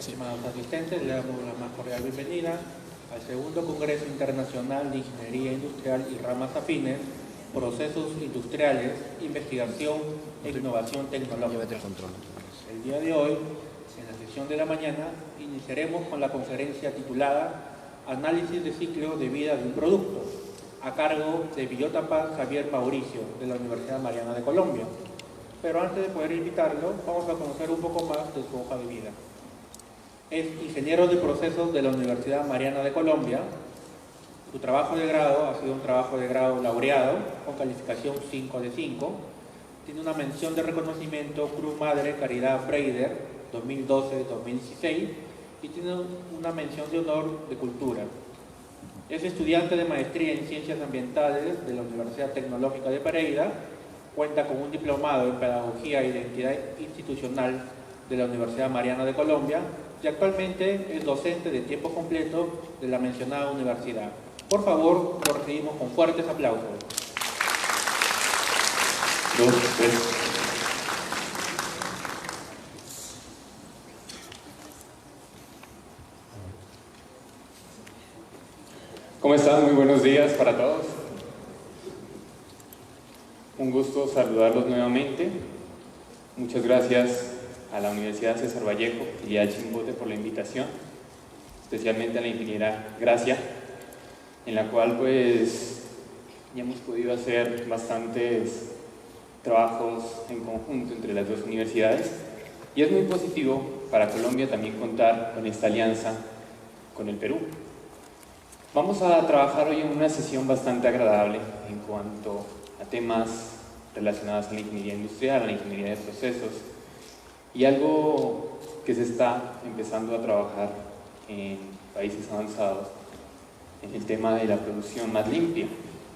Estimados asistentes, le damos la más cordial bienvenida al segundo Congreso Internacional de Ingeniería Industrial y Ramas Afines, Procesos Industriales, Investigación e Innovación Tecnológica. El día de hoy, en la sesión de la mañana, iniciaremos con la conferencia titulada Análisis de ciclo de vida de un producto, a cargo de Villota Javier Mauricio, de la Universidad Mariana de Colombia. Pero antes de poder invitarlo, vamos a conocer un poco más de su hoja de vida. Es ingeniero de procesos de la Universidad Mariana de Colombia. Su trabajo de grado ha sido un trabajo de grado laureado con calificación 5 de 5. Tiene una mención de reconocimiento Cruz Madre Caridad Freider 2012-2016 y tiene una mención de honor de cultura. Es estudiante de maestría en Ciencias Ambientales de la Universidad Tecnológica de Pereira. Cuenta con un diplomado en Pedagogía e Identidad Institucional de la Universidad Mariana de Colombia y actualmente es docente de tiempo completo de la mencionada universidad. Por favor, lo recibimos con fuertes aplausos. 2, 3. ¿Cómo están? Muy buenos días para todos. Un gusto saludarlos nuevamente. Muchas gracias a la Universidad César Vallejo y a Chimbote por la invitación, especialmente a la ingeniera Gracia, en la cual pues ya hemos podido hacer bastantes trabajos en conjunto entre las dos universidades y es muy positivo para Colombia también contar con esta alianza con el Perú. Vamos a trabajar hoy en una sesión bastante agradable en cuanto a temas relacionados a la ingeniería industrial, a la ingeniería de procesos y algo que se está empezando a trabajar en países avanzados en el tema de la producción más limpia,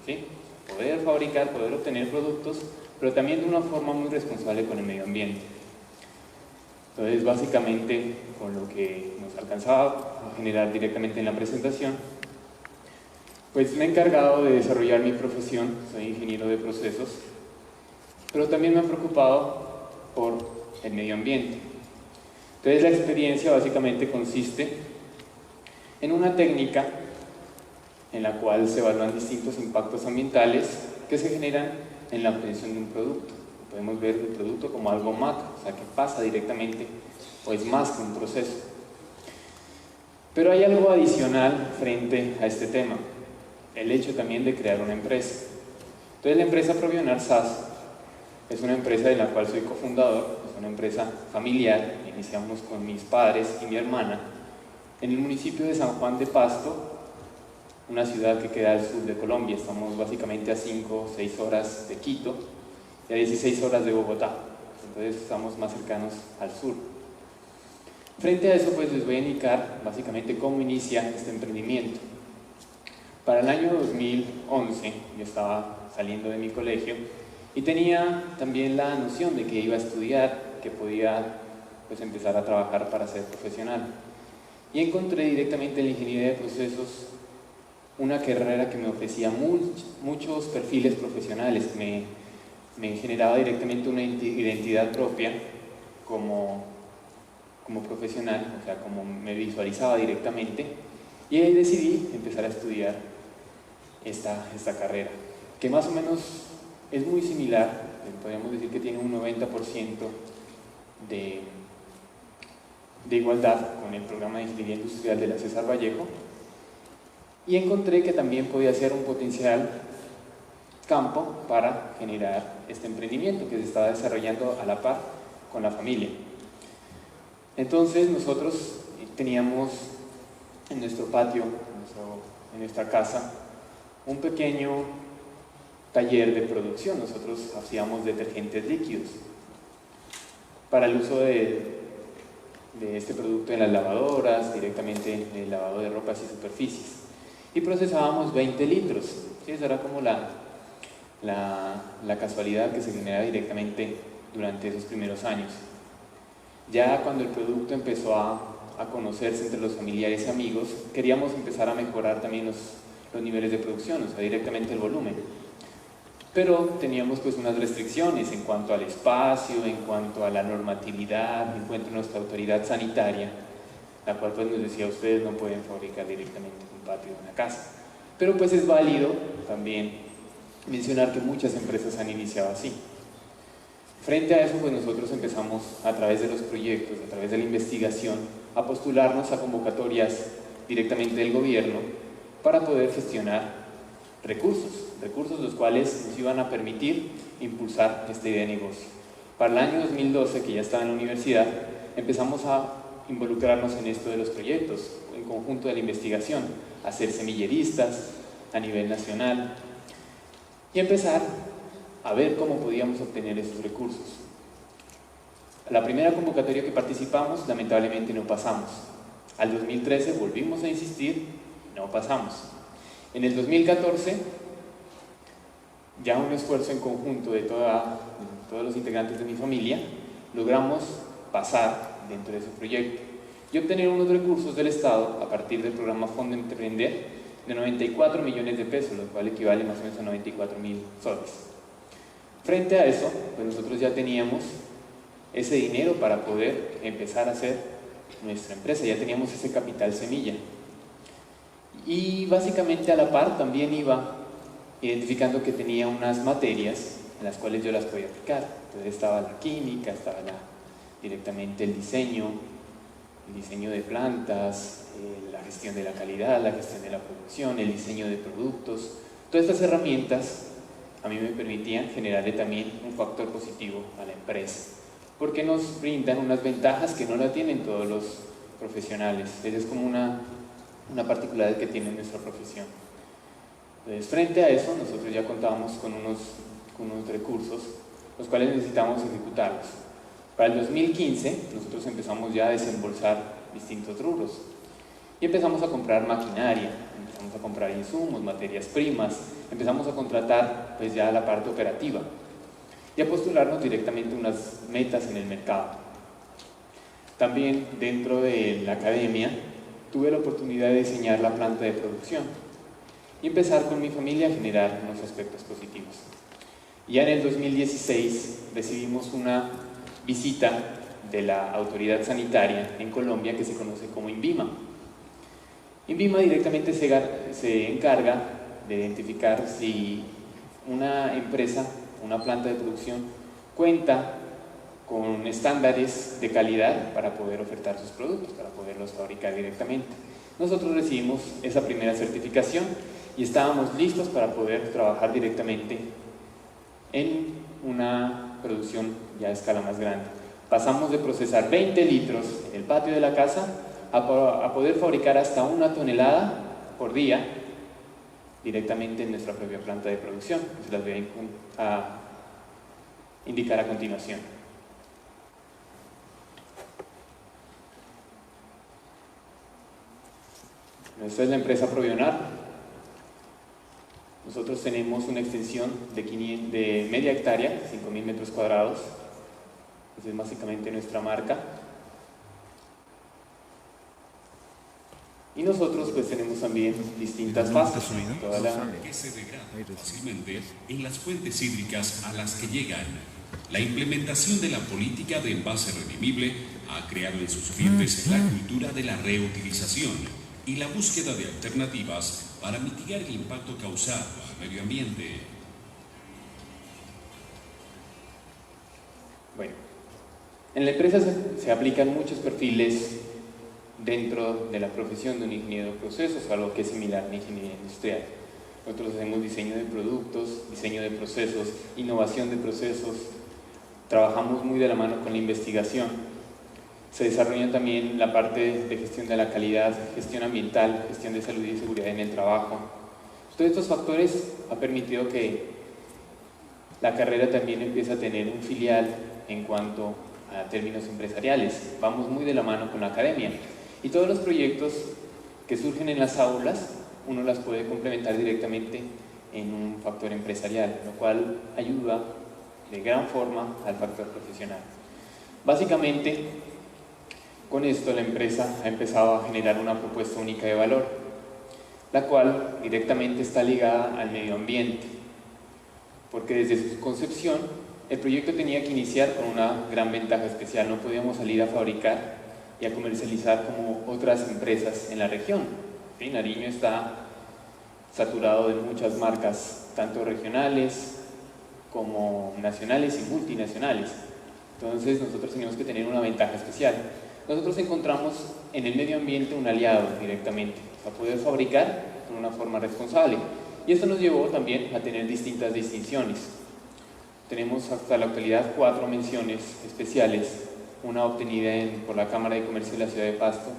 ¿sí? Poder fabricar, poder obtener productos, pero también de una forma muy responsable con el medio ambiente. Entonces, básicamente, con lo que nos alcanzaba a generar directamente en la presentación, pues me he encargado de desarrollar mi profesión, soy ingeniero de procesos, pero también me he preocupado por el medio ambiente. Entonces la experiencia básicamente consiste en una técnica en la cual se evalúan distintos impactos ambientales que se generan en la obtención de un producto. Podemos ver el producto como algo macro, o sea que pasa directamente o es más que un proceso. Pero hay algo adicional frente a este tema, el hecho también de crear una empresa. Entonces la empresa Provionar SAS es una empresa de la cual soy cofundador, es una empresa familiar, iniciamos con mis padres y mi hermana en el municipio de San Juan de Pasto, una ciudad que queda al sur de Colombia. Estamos básicamente a 5 o 6 horas de Quito y a 16 horas de Bogotá, entonces estamos más cercanos al sur. Frente a eso pues les voy a indicar básicamente cómo inicia este emprendimiento. Para el año 2011 yo estaba saliendo de mi colegio y tenía también la noción de que iba a estudiar, que podía pues empezar a trabajar para ser profesional. Y encontré directamente en la ingeniería de procesos una carrera que me ofrecía muchos perfiles profesionales, me generaba directamente una identidad propia como profesional, o sea, como me visualizaba directamente, y ahí decidí empezar a estudiar esta carrera, que más o menos es muy similar, podríamos decir que tiene un 90% de igualdad con el programa de Ingeniería Industrial de la César Vallejo, y encontré que también podía ser un potencial campo para generar este emprendimiento que se estaba desarrollando a la par con la familia. Entonces nosotros teníamos en nuestro patio, en nuestra casa, un pequeño taller de producción. Nosotros hacíamos detergentes líquidos para el uso de este producto en las lavadoras, directamente en el lavado de ropas y superficies, y procesábamos 20 litros, ¿sí? Esa era como la casualidad que se generaba directamente durante esos primeros años. Ya cuando el producto empezó a conocerse entre los familiares y amigos, queríamos empezar a mejorar también los niveles de producción, o sea, directamente el volumen. Pero teníamos pues unas restricciones en cuanto al espacio, en cuanto a la normatividad, en cuanto a nuestra autoridad sanitaria, la cual pues nos decía, ustedes no pueden fabricar directamente en un patio de una casa. Pero pues es válido también mencionar que muchas empresas han iniciado así. Frente a eso, pues nosotros empezamos a través de los proyectos, a través de la investigación, a postularnos a convocatorias directamente del gobierno para poder gestionar recursos los cuales nos iban a permitir impulsar esta idea de negocio. Para el año 2012, que ya estaba en la universidad, empezamos a involucrarnos en esto de los proyectos, en conjunto de la investigación, a ser semilleristas a nivel nacional y empezar a ver cómo podíamos obtener esos recursos. La primera convocatoria que participamos, lamentablemente no pasamos. Al 2013 volvimos a insistir, no pasamos. En el 2014, ya un esfuerzo en conjunto de todos los integrantes de mi familia, logramos pasar dentro de ese proyecto y obtener unos recursos del Estado a partir del programa Fondo Emprender de 94 millones de pesos, lo cual equivale más o menos a 94.000 soles. Frente a eso, pues nosotros ya teníamos ese dinero para poder empezar a hacer nuestra empresa, ya teníamos ese capital semilla. Y básicamente a la par también iba identificando que tenía unas materias en las cuales yo las podía aplicar. Entonces estaba la química, estaba directamente el diseño de plantas, la gestión de la calidad, la gestión de la producción, el diseño de productos. Todas estas herramientas a mí me permitían generarle también un factor positivo a la empresa, porque nos brindan unas ventajas que no la tienen todos los profesionales. Esa es como una particularidad que tiene nuestra profesión. Entonces, frente a eso, nosotros ya contábamos con unos recursos, los cuales necesitamos ejecutarlos. Para el 2015, nosotros empezamos ya a desembolsar distintos rubros y empezamos a comprar maquinaria, empezamos a comprar insumos, materias primas, empezamos a contratar pues ya la parte operativa y a postularnos directamente unas metas en el mercado. También dentro de la academia tuve la oportunidad de diseñar la planta de producción y empezar con mi familia a generar unos aspectos positivos. Ya en el 2016 recibimos una visita de la autoridad sanitaria en Colombia que se conoce como INVIMA. INVIMA directamente se encarga de identificar si una empresa, una planta de producción, cuenta con estándares de calidad para poder ofertar sus productos, para poderlos fabricar directamente. Nosotros recibimos esa primera certificación y estábamos listos para poder trabajar directamente en una producción ya a escala más grande. Pasamos de procesar 20 litros en el patio de la casa a poder fabricar hasta 1 tonelada por día directamente en nuestra propia planta de producción. Se las voy a indicar a continuación. Esta es la empresa Provionar. Nosotros tenemos una extensión de media hectárea, 5.000 metros cuadrados. Esa es básicamente nuestra marca. Y nosotros pues tenemos también distintas fases. Que se degradan fácilmente en las fuentes hídricas a las que llegan. La implementación de la política de envase redimible ha creado en sus clientes la cultura de la reutilización y la búsqueda de alternativas para mitigar el impacto causado al medio ambiente. Bueno, en la empresa se aplican muchos perfiles dentro de la profesión de un ingeniero de procesos, algo que es similar a la ingeniería industrial. Nosotros hacemos diseño de productos, diseño de procesos, innovación de procesos, trabajamos muy de la mano con la investigación. Se desarrolla también la parte de gestión de la calidad, gestión ambiental, gestión de salud y seguridad en el trabajo. Todos estos factores han permitido que la carrera también empiece a tener un filial en cuanto a términos empresariales. Vamos muy de la mano con la academia. Y todos los proyectos que surgen en las aulas, uno las puede complementar directamente en un factor empresarial, lo cual ayuda de gran forma al factor profesional. Básicamente, con esto la empresa ha empezado a generar una propuesta única de valor, la cual directamente está ligada al medio ambiente, porque desde su concepción el proyecto tenía que iniciar con una gran ventaja especial. No podíamos salir a fabricar y a comercializar como otras empresas en la región. ¿Sí? Nariño está saturado de muchas marcas, tanto regionales como nacionales y multinacionales. Entonces nosotros tenemos que tener una ventaja especial. Nosotros encontramos en el medio ambiente un aliado directamente, a poder fabricar de una forma responsable. Y esto nos llevó también a tener distintas distinciones. Tenemos hasta la actualidad 4 menciones especiales, una obtenida por la Cámara de Comercio de la Ciudad de Pasto,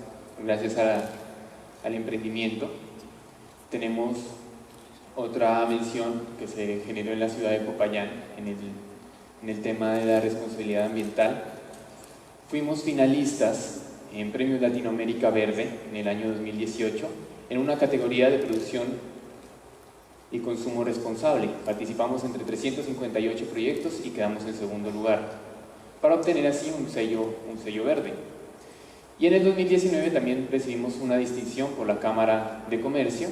gracias al emprendimiento. Tenemos otra mención que se generó en la ciudad de Popayán, en el tema de la responsabilidad ambiental. Fuimos finalistas en Premios Latinoamérica Verde en el año 2018, en una categoría de producción y consumo responsable. Participamos entre 358 proyectos y quedamos en segundo lugar, para obtener así un sello verde. Y en el 2019 también recibimos una distinción por la Cámara de Comercio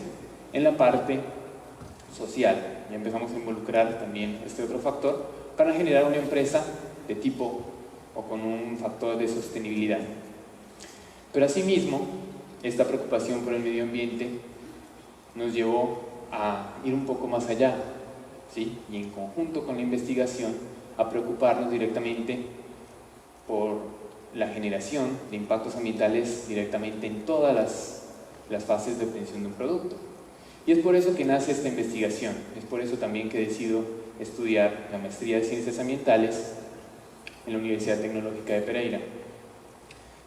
en la parte social. Ya empezamos a involucrar también este otro factor para generar una empresa de tipo o con un factor de sostenibilidad. Pero asimismo, esta preocupación por el medio ambiente nos llevó a ir un poco más allá, ¿sí? Y en conjunto con la investigación a preocuparnos directamente por la generación de impactos ambientales directamente en todas las fases de obtención de un producto. Y es por eso que nace esta investigación, es por eso también que decido estudiar la maestría de Ciencias Ambientales en la Universidad Tecnológica de Pereira.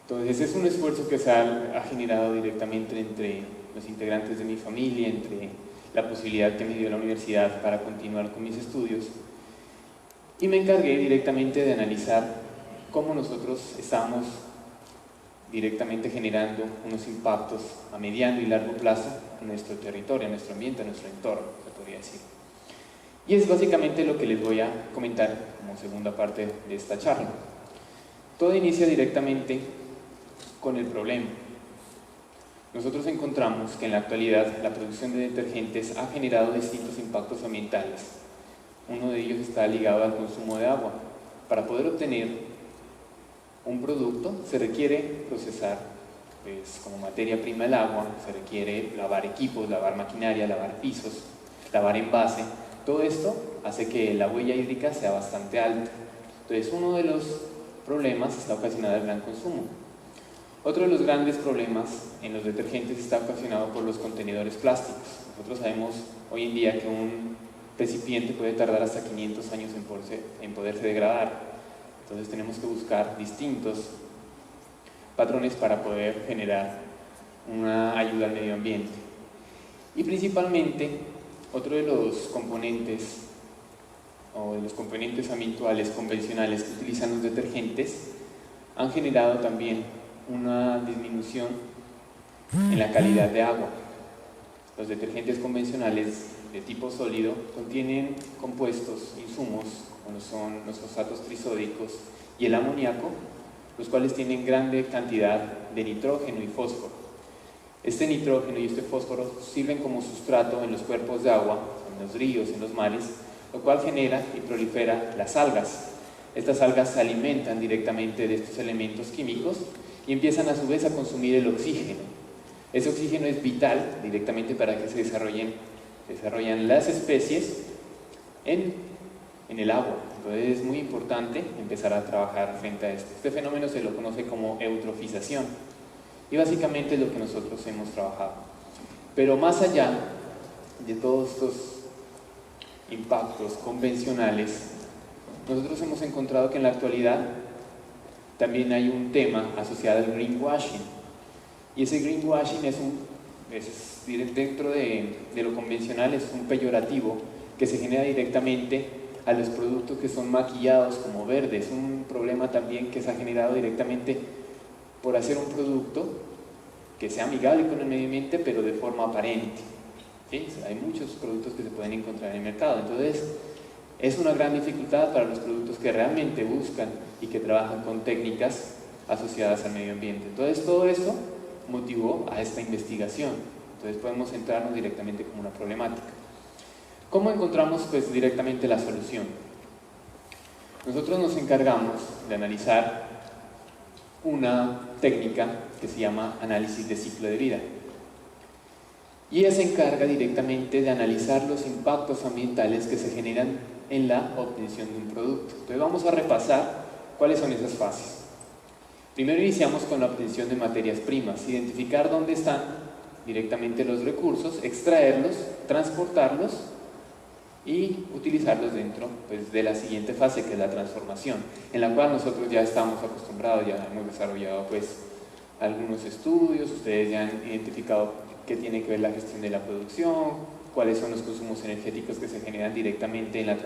Entonces es un esfuerzo que se ha generado directamente entre los integrantes de mi familia, entre la posibilidad que me dio la universidad para continuar con mis estudios, y me encargué directamente de analizar cómo nosotros estamos directamente generando unos impactos a mediano y largo plazo en nuestro territorio, en nuestro ambiente, en nuestro entorno, se podría decir. Y es básicamente lo que les voy a comentar como segunda parte de esta charla. Todo inicia directamente con el problema. Nosotros encontramos que en la actualidad la producción de detergentes ha generado distintos impactos ambientales. Uno de ellos está ligado al consumo de agua. Para poder obtener un producto se requiere procesar, pues, como materia prima el agua, se requiere lavar equipos, lavar maquinaria, lavar pisos, lavar envase. Todo esto hace que la huella hídrica sea bastante alta. Entonces, uno de los problemas está ocasionado el gran consumo. Otro de los grandes problemas en los detergentes está ocasionado por los contenedores plásticos. Nosotros sabemos hoy en día que un recipiente puede tardar hasta 500 años en poderse degradar. Entonces tenemos que buscar distintos patrones para poder generar una ayuda al medio ambiente. Y principalmente, otro de los componentes o de los componentes habituales convencionales que utilizan los detergentes han generado también una disminución en la calidad de agua. Los detergentes convencionales de tipo sólido contienen compuestos, insumos, como son los fosfatos trisódicos y el amoníaco, los cuales tienen grande cantidad de nitrógeno y fósforo. Este nitrógeno y este fósforo sirven como sustrato en los cuerpos de agua, en los ríos, en los mares, lo cual genera y prolifera las algas. Estas algas se alimentan directamente de estos elementos químicos y empiezan a su vez a consumir el oxígeno. Ese oxígeno es vital directamente para que se desarrollen las especies en el agua. Entonces es muy importante empezar a trabajar frente a esto. Este fenómeno se lo conoce como eutrofización y básicamente es lo que nosotros hemos trabajado. Pero más allá de todos estos impactos convencionales, nosotros hemos encontrado que en la actualidad también hay un tema asociado al greenwashing. Y ese greenwashing dentro de lo convencional, es un peyorativo que se genera directamente a los productos que son maquillados como verdes. Es un problema también que se ha generado directamente por hacer un producto que sea amigable con el medio ambiente, pero de forma aparente. ¿Sí? Hay muchos productos que se pueden encontrar en el mercado. Entonces, es una gran dificultad para los productos que realmente buscan y que trabajan con técnicas asociadas al medio ambiente. Entonces, todo esto motivó a esta investigación. Entonces, podemos centrarnos directamente como una problemática. ¿Cómo encontramos pues directamente la solución? Nosotros nos encargamos de analizar una técnica que se llama análisis de ciclo de vida. Y ella se encarga directamente de analizar los impactos ambientales que se generan en la obtención de un producto. Entonces vamos a repasar cuáles son esas fases. Primero iniciamos con la obtención de materias primas, identificar dónde están directamente los recursos, extraerlos, transportarlos y utilizarlos dentro de la siguiente fase, que es la transformación, en la cual nosotros ya estamos acostumbrados, ya hemos desarrollado algunos estudios, ustedes ya han identificado qué tiene que ver la gestión de la producción, cuáles son los consumos energéticos que se generan directamente en la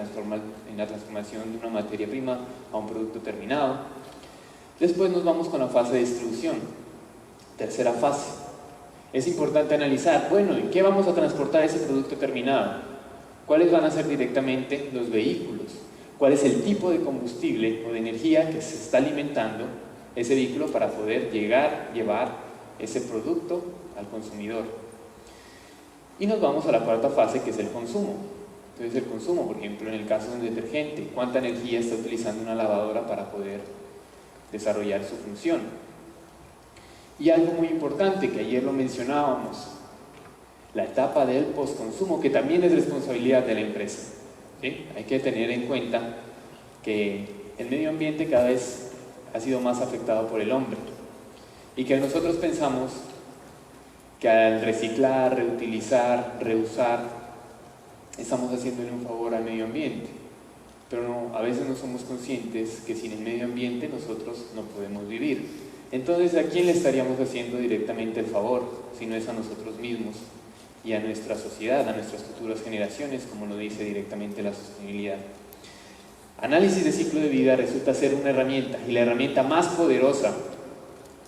transformación de una materia prima a un producto terminado. Después nos vamos con la fase de distribución, tercera fase. Es importante analizar, bueno, ¿en qué vamos a transportar ese producto terminado? ¿Cuáles van a ser directamente los vehículos? ¿Cuál es el tipo de combustible o de energía que se está alimentando ese vehículo para poder llevar ese producto al consumidor? Y nos vamos a la cuarta fase, que es el consumo. Entonces el consumo, por ejemplo, en el caso de un detergente, ¿cuánta energía está utilizando una lavadora para poder desarrollar su función? Y algo muy importante, que ayer lo mencionábamos, la etapa del postconsumo, que también es responsabilidad de la empresa. ¿Sí? Hay que tener en cuenta que el medio ambiente cada vez ha sido más afectado por el hombre y que nosotros pensamos que al reciclar, reutilizar, reusar, estamos haciéndole un favor al medio ambiente, pero no, a veces no somos conscientes que sin el medio ambiente nosotros no podemos vivir. Entonces, ¿a quién le estaríamos haciendo directamente el favor si no es a nosotros mismos y a nuestra sociedad, a nuestras futuras generaciones, como lo dice directamente la sostenibilidad? Análisis de ciclo de vida resulta ser una herramienta, y la herramienta más poderosa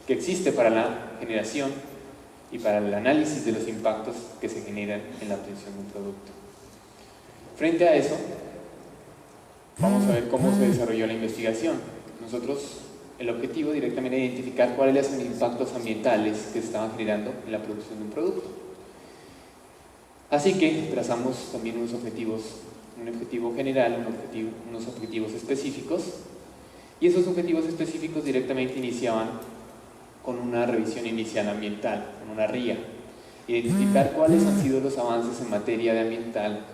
que existe para la generación y para el análisis de los impactos que se generan en la obtención de un producto. Frente a eso, vamos a ver cómo se desarrolló la investigación. Nosotros, el objetivo directamente era identificar cuáles son los impactos ambientales que se estaban generando en la producción de un producto. Así que trazamos también unos objetivos, un objetivo general, unos objetivos específicos, y esos objetivos específicos directamente iniciaban con una revisión inicial ambiental, con una RIA, identificar cuáles han sido los avances en materia de ambiental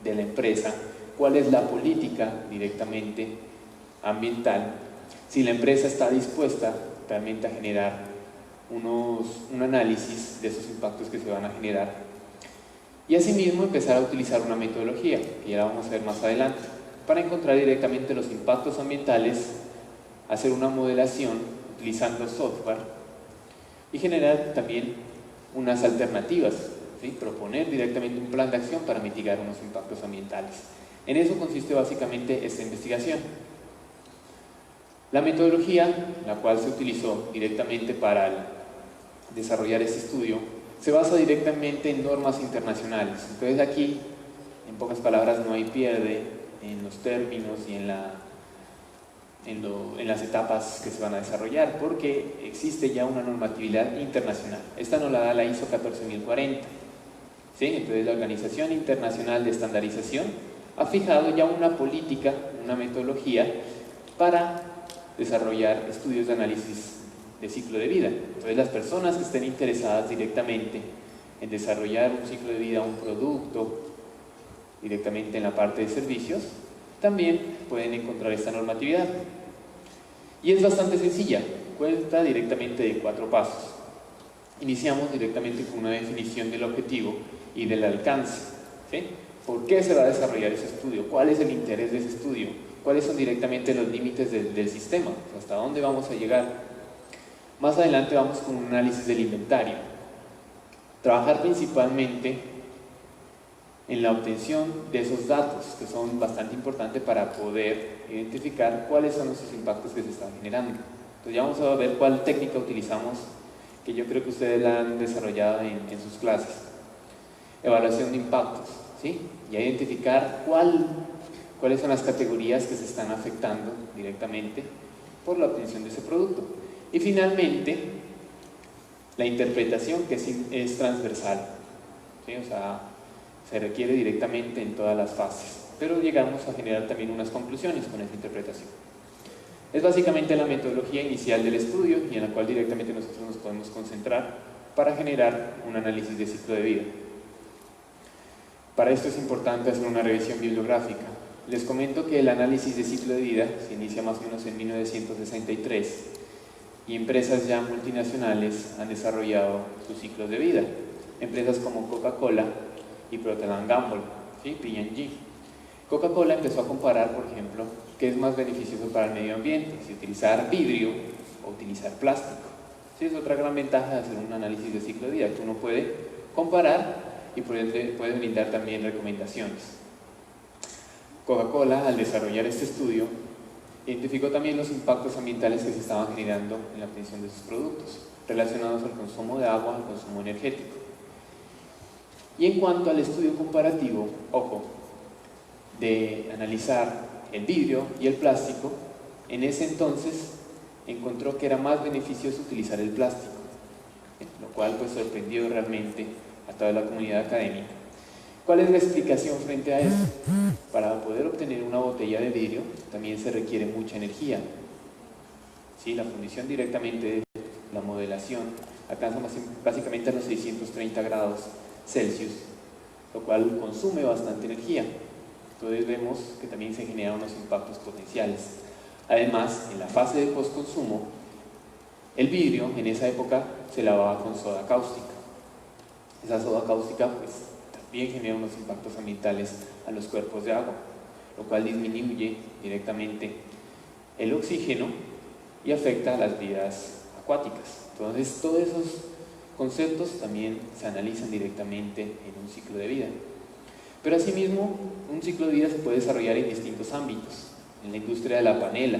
de la empresa, cuál es la política directamente ambiental, si la empresa está dispuesta realmente a generar un análisis de esos impactos que se van a generar, y asimismo empezar a utilizar una metodología, que ya la vamos a ver más adelante, para encontrar directamente los impactos ambientales, hacer una modelación utilizando software y generar también unas alternativas, ¿sí? Proponer directamente un plan de acción para mitigar unos impactos ambientales. En eso consiste básicamente esta investigación. La metodología, la cual se utilizó directamente para desarrollar este estudio, se basa directamente en normas internacionales. Entonces aquí, en pocas palabras, no hay pierde en los términos y en las etapas que se van a desarrollar, porque existe ya una normatividad internacional. Esta nos la da la ISO 14040. ¿Sí? Entonces la Organización Internacional de Estandarización ha fijado ya una política, una metodología para desarrollar estudios de análisis de ciclo de vida. Entonces las personas que estén interesadas directamente en desarrollar un ciclo de vida, un producto, directamente en la parte de servicios, también pueden encontrar esta normatividad. Y es bastante sencilla, cuenta directamente de 4 pasos. Iniciamos directamente con una definición del objetivo y del alcance. ¿Sí? ¿Por qué se va a desarrollar ese estudio? ¿Cuál es el interés de ese estudio? ¿Cuáles son directamente los límites del sistema? ¿Hasta dónde vamos a llegar? Más adelante vamos con un análisis del inventario. Trabajar principalmente en la obtención de esos datos, que son bastante importantes para poder identificar cuáles son esos impactos que se están generando. Entonces ya vamos a ver cuál técnica utilizamos, que yo creo que ustedes la han desarrollado en sus clases. Evaluación de impactos, ¿sí? Y identificar cuáles son las categorías que se están afectando directamente por la obtención de ese producto. Y finalmente, la interpretación, que es transversal, ¿sí? O sea, se requiere directamente en todas las fases, pero llegamos a generar también unas conclusiones con esa interpretación. Es básicamente la metodología inicial del estudio y en la cual directamente nosotros nos podemos concentrar para generar un análisis de ciclo de vida. Para esto es importante hacer una revisión bibliográfica. Les comento que el análisis de ciclo de vida se inicia más o menos en 1963 y empresas ya multinacionales han desarrollado sus ciclos de vida. Empresas como Coca-Cola y Procter & Gamble, ¿sí? P&G. Coca-Cola empezó a comparar, por ejemplo, qué es más beneficioso para el medio ambiente, si utilizar vidrio o utilizar plástico. Sí, es otra gran ventaja de hacer un análisis de ciclo de vida, que uno puede comparar y por ende puede brindar también recomendaciones. Coca-Cola, al desarrollar este estudio, identificó también los impactos ambientales que se estaban generando en la obtención de sus productos, relacionados al consumo de agua, al consumo energético. Y en cuanto al estudio comparativo, ojo, de analizar el vidrio y el plástico, en ese entonces encontró que era más beneficioso utilizar el plástico, lo cual pues sorprendió realmente a toda la comunidad académica. ¿Cuál es la explicación frente a esto? Para poder obtener una botella de vidrio también se requiere mucha energía. ¿Sí? La fundición directamente de la modelación alcanza básicamente a los 630 grados Celsius, lo cual consume bastante energía. Entonces vemos que también se generan unos impactos potenciales. Además, en la fase de postconsumo, el vidrio en esa época se lavaba con soda cáustica. Esa soda cáustica pues también genera unos impactos ambientales a los cuerpos de agua, lo cual disminuye directamente el oxígeno y afecta a las vidas acuáticas. Entonces todos esos conceptos también se analizan directamente en un ciclo de vida. Pero asimismo, un ciclo de vida se puede desarrollar en distintos ámbitos, en la industria de la panela,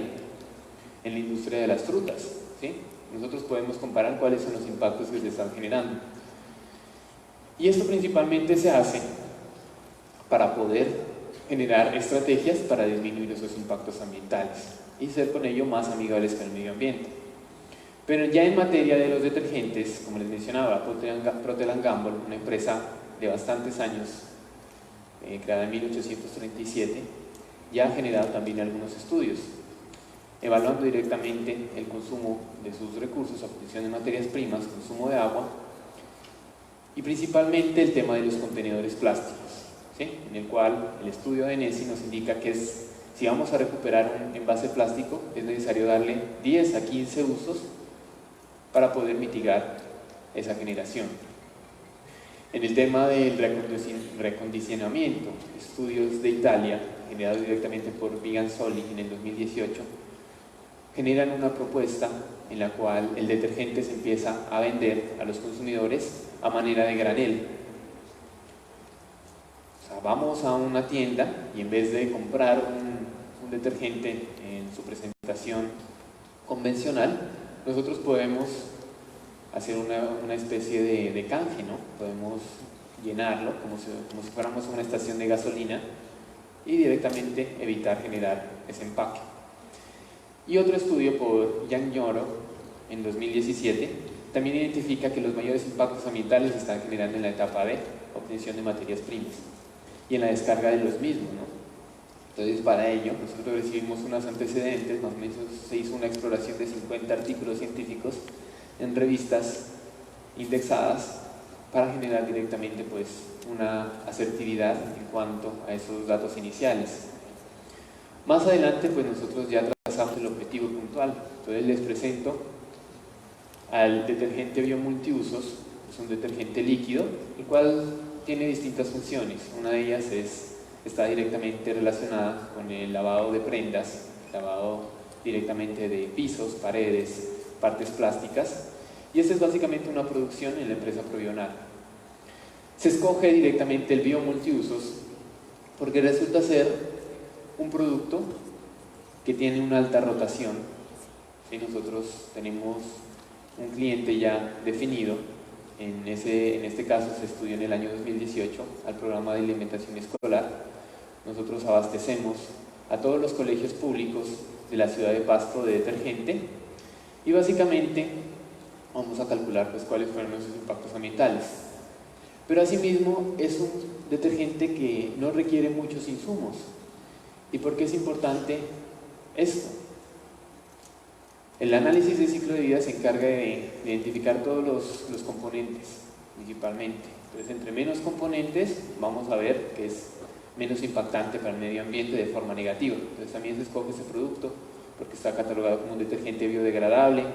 en la industria de las frutas, ¿sí? Nosotros podemos comparar cuáles son los impactos que se están generando. Y esto principalmente se hace para poder generar estrategias para disminuir esos impactos ambientales y ser con ello más amigables con el medio ambiente. Pero ya en materia de los detergentes, como les mencionaba, Procter & Gamble, una empresa de bastantes años, creada en 1837, ya ha generado también algunos estudios, evaluando directamente el consumo de sus recursos, obtención de materias primas, consumo de agua y principalmente el tema de los contenedores plásticos, ¿sí? En el cual el estudio de NESI nos indica que si vamos a recuperar un envase plástico es necesario darle 10 a 15 usos para poder mitigar esa generación. En el tema del recondicionamiento, estudios de Italia, generados directamente por Viganzoli en el 2018, generan una propuesta en la cual el detergente se empieza a vender a los consumidores a manera de granel. O sea, vamos a una tienda y en vez de comprar un detergente en su presentación convencional, nosotros podemos hacer una especie de canje, ¿no? Podemos llenarlo como si fuéramos a una estación de gasolina y directamente evitar generar ese empaque. Y otro estudio por Yang Ñoro en 2017 también identifica que los mayores impactos ambientales se están generando en la etapa de obtención de materias primas y en la descarga de los mismos, ¿no? Entonces, para ello, nosotros recibimos unos antecedentes, más o menos se hizo una exploración de 50 artículos científicos en revistas indexadas para generar directamente pues, una asertividad en cuanto a esos datos iniciales. Más adelante, pues nosotros ya trazamos el objetivo puntual. Entonces les presento al detergente biomultiusos, es un detergente líquido, el cual tiene distintas funciones. Una de ellas está directamente relacionada con el lavado de prendas, lavado directamente de pisos, paredes, partes plásticas, y esta es básicamente una producción en la empresa Provionar. Se escoge directamente el biomultiusos porque resulta ser un producto que tiene una alta rotación. ¿Sí? Nosotros tenemos un cliente ya definido, en este caso se estudió en el año 2018 al programa de alimentación escolar. Nosotros abastecemos a todos los colegios públicos de la ciudad de Pasto de detergente y básicamente vamos a calcular pues, cuáles fueron esos impactos ambientales. Pero asimismo es un detergente que no requiere muchos insumos. ¿Y por qué es importante esto? El análisis de ciclo de vida se encarga de identificar todos los componentes, principalmente. Entonces, entre menos componentes, vamos a ver que es menos impactante para el medio ambiente de forma negativa. Entonces, también se escoge ese producto porque está catalogado como un detergente biodegradable,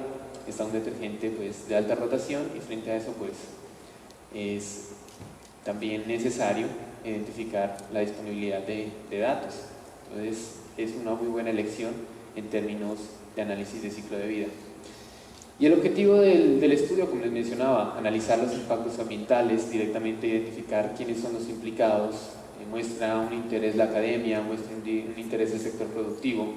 está un detergente pues, de alta rotación, y frente a eso pues, es también necesario identificar la disponibilidad de datos. Entonces, es una muy buena elección en términos de análisis de ciclo de vida. Y el objetivo del estudio, como les mencionaba, analizar los impactos ambientales, directamente identificar quiénes son los implicados, muestra un interés la academia, muestra un interés del sector productivo,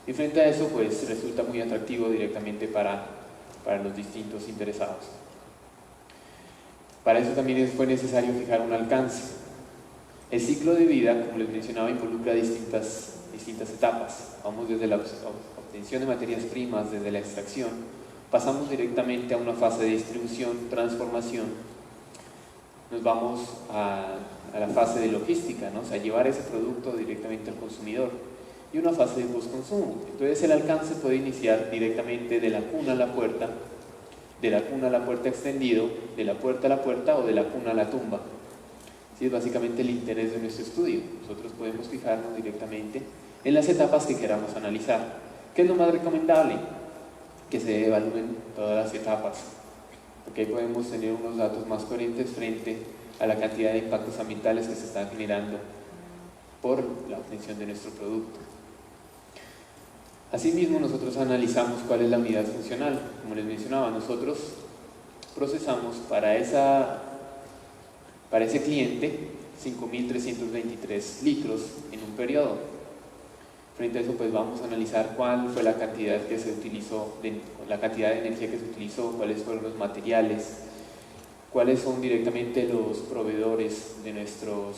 y frente a eso pues resulta muy atractivo directamente para los distintos interesados. Para eso también fue necesario fijar un alcance. El ciclo de vida, como les mencionaba, involucra distintas etapas. Vamos desde la obtención de materias primas, desde la extracción, pasamos directamente a una fase de distribución, transformación, nos vamos a la fase de logística, ¿no? O sea, llevar ese producto directamente al consumidor, y una fase de postconsumo. Entonces el alcance puede iniciar directamente de la cuna a la puerta, de la cuna a la puerta extendido, de la puerta a la puerta o de la cuna a la tumba. Sí, es básicamente el interés de nuestro estudio. Nosotros podemos fijarnos directamente en las etapas que queramos analizar. ¿Qué es lo más recomendable? Que se evalúen todas las etapas, porque ahí podemos tener unos datos más coherentes frente a la cantidad de impactos ambientales que se están generando por la obtención de nuestro producto. Asimismo, nosotros analizamos cuál es la unidad funcional. Como les mencionaba, nosotros procesamos para ese cliente 5.323 litros en un periodo. Frente a eso, pues vamos a analizar cuál fue la cantidad que se utilizó, la cantidad de energía que se utilizó, cuáles fueron los materiales, cuáles son directamente los proveedores de nuestros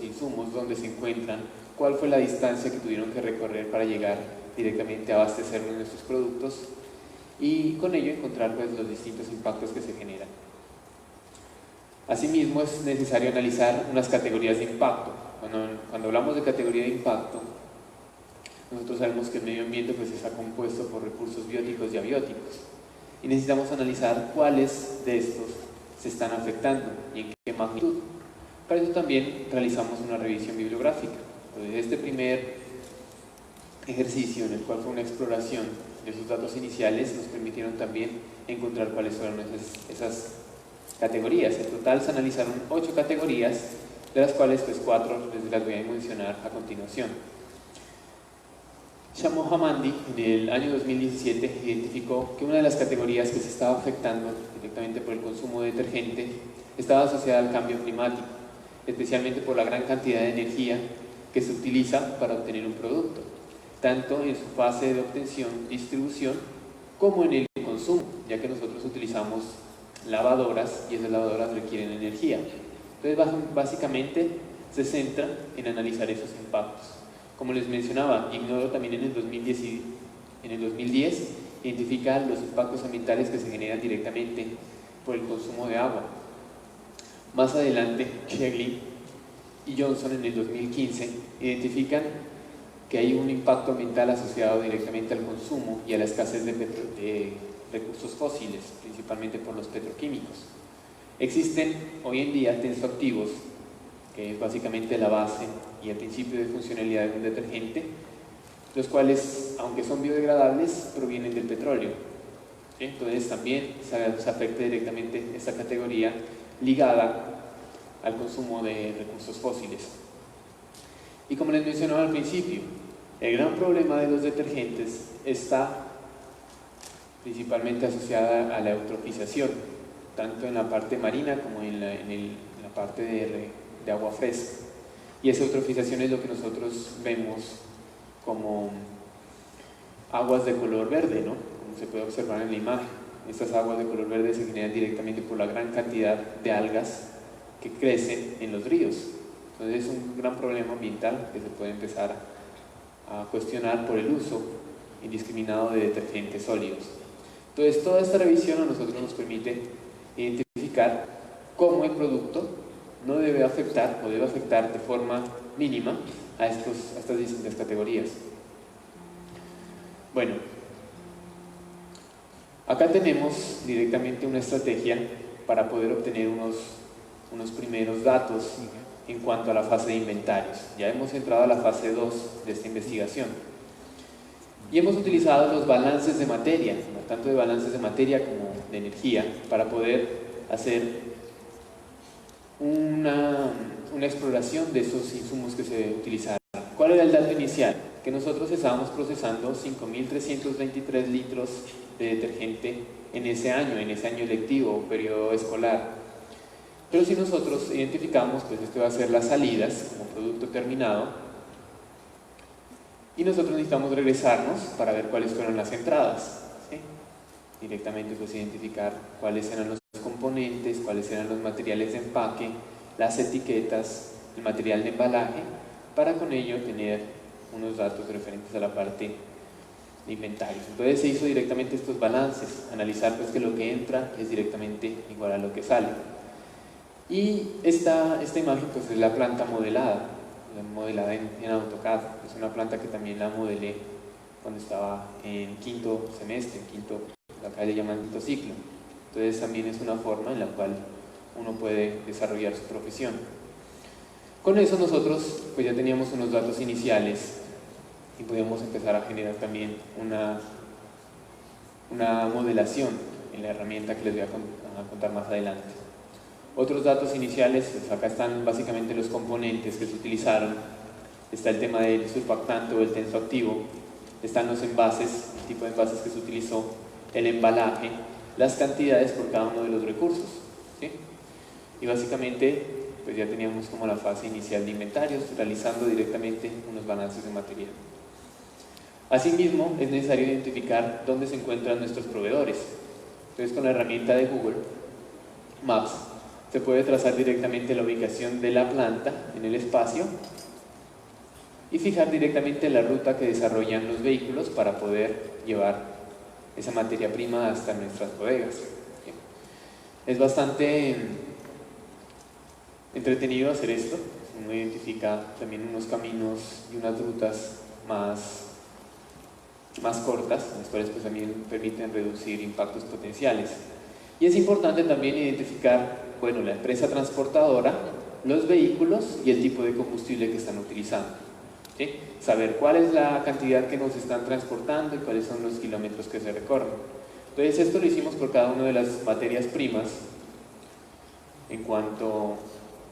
insumos, dónde se encuentran, cuál fue la distancia que tuvieron que recorrer para llegar directamente a abastecernos de nuestros productos, y con ello encontrar pues, los distintos impactos que se generan. Asimismo, es necesario analizar unas categorías de impacto. Cuando hablamos de categoría de impacto, nosotros sabemos que el medio ambiente pues, está compuesto por recursos bióticos y abióticos, y necesitamos analizar cuáles de estos se están afectando y en qué magnitud. Para eso también realizamos una revisión bibliográfica. Entonces, este primer ejercicio, en el cual fue una exploración de esos datos iniciales, nos permitieron también encontrar cuáles fueron esas categorías. En total se analizaron 8 categorías, de las cuales pues 4 les las voy a mencionar a continuación. Shamo Hamandi en el año 2017 identificó que una de las categorías que se estaba afectando directamente por el consumo de detergente estaba asociada al cambio climático, especialmente por la gran cantidad de energía que se utiliza para obtener un producto, tanto en su fase de obtención, distribución, como en el consumo, ya que nosotros utilizamos lavadoras y esas lavadoras requieren energía. Entonces, básicamente se centra en analizar esos impactos. Como les mencionaba, Ignoro también en el 2010 identifica los impactos ambientales que se generan directamente por el consumo de agua. Más adelante, Shegley y Johnson en el 2015 identifican que hay un impacto ambiental asociado directamente al consumo y a la escasez de recursos fósiles, principalmente por los petroquímicos. Existen hoy en día tensoactivos, que es básicamente la base y el principio de funcionalidad de un detergente, los cuales, aunque son biodegradables, provienen del petróleo. ¿Sí? Entonces también se afecta directamente esta categoría ligada al consumo de recursos fósiles. Y como les mencionaba al principio, el gran problema de los detergentes está principalmente asociada a la eutrofización, tanto en la parte marina como en la parte de agua fresca. Y esa eutrofización es lo que nosotros vemos como aguas de color verde, ¿no? Como se puede observar en la imagen. Estas aguas de color verde se generan directamente por la gran cantidad de algas que crecen en los ríos. Entonces es un gran problema ambiental que se puede empezar a cuestionar por el uso indiscriminado de detergentes sólidos. Entonces toda esta revisión a nosotros nos permite identificar cómo el producto no debe afectar o debe afectar de forma mínima a estas distintas categorías. Bueno, Acá tenemos directamente una estrategia para poder obtener unos primeros datos en cuanto a la fase de inventarios. Ya hemos entrado a la fase 2 de esta investigación y hemos utilizado los balances de materia, tanto de balances de materia como de energía, para poder hacer una exploración de esos insumos que se utilizaron. ¿Cuál era el dato inicial? Que nosotros estábamos procesando 5.323 litros de detergente en ese año lectivo, periodo escolar. Pero si nosotros identificamos, pues esto va a ser las salidas como producto terminado, y nosotros necesitamos regresarnos para ver cuáles fueron las entradas, ¿sí? Directamente pues identificar cuáles eran los componentes, cuáles eran los materiales de empaque, las etiquetas, el material de embalaje, para con ello tener unos datos referentes a la parte de inventarios. Entonces se hizo directamente estos balances, analizar pues que lo que entra es directamente igual a lo que sale. Y esta imagen pues es la planta modelada en AutoCAD. Es una planta que también la modelé cuando estaba en quinto semestre, acá le llaman quinto ciclo. Entonces también es una forma en la cual uno puede desarrollar su profesión. Con eso nosotros pues ya teníamos unos datos iniciales y podíamos empezar a generar también una modelación en la herramienta que les voy a contar más adelante. Otros datos iniciales, pues acá están básicamente los componentes que se utilizaron. Está el tema del surfactante o el tensoactivo, están los envases, el tipo de envases que se utilizó, el embalaje, las cantidades por cada uno de los recursos, ¿sí? Y básicamente pues ya teníamos como la fase inicial de inventarios, realizando directamente unos balances de material. Asimismo, es necesario identificar dónde se encuentran nuestros proveedores. Entonces, con la herramienta de Google Maps se puede trazar directamente la ubicación de la planta en el espacio y fijar directamente la ruta que desarrollan los vehículos para poder llevar esa materia prima hasta nuestras bodegas. Es bastante entretenido hacer esto. Uno identifica también unos caminos y unas rutas más cortas, las cuales pues también permiten reducir impactos potenciales. Y es importante también identificar, bueno, la empresa transportadora, los vehículos y el tipo de combustible que están utilizando, ¿sí? Saber cuál es la cantidad que nos están transportando y cuáles son los kilómetros que se recorren. Entonces esto lo hicimos por cada una de las materias primas. En cuanto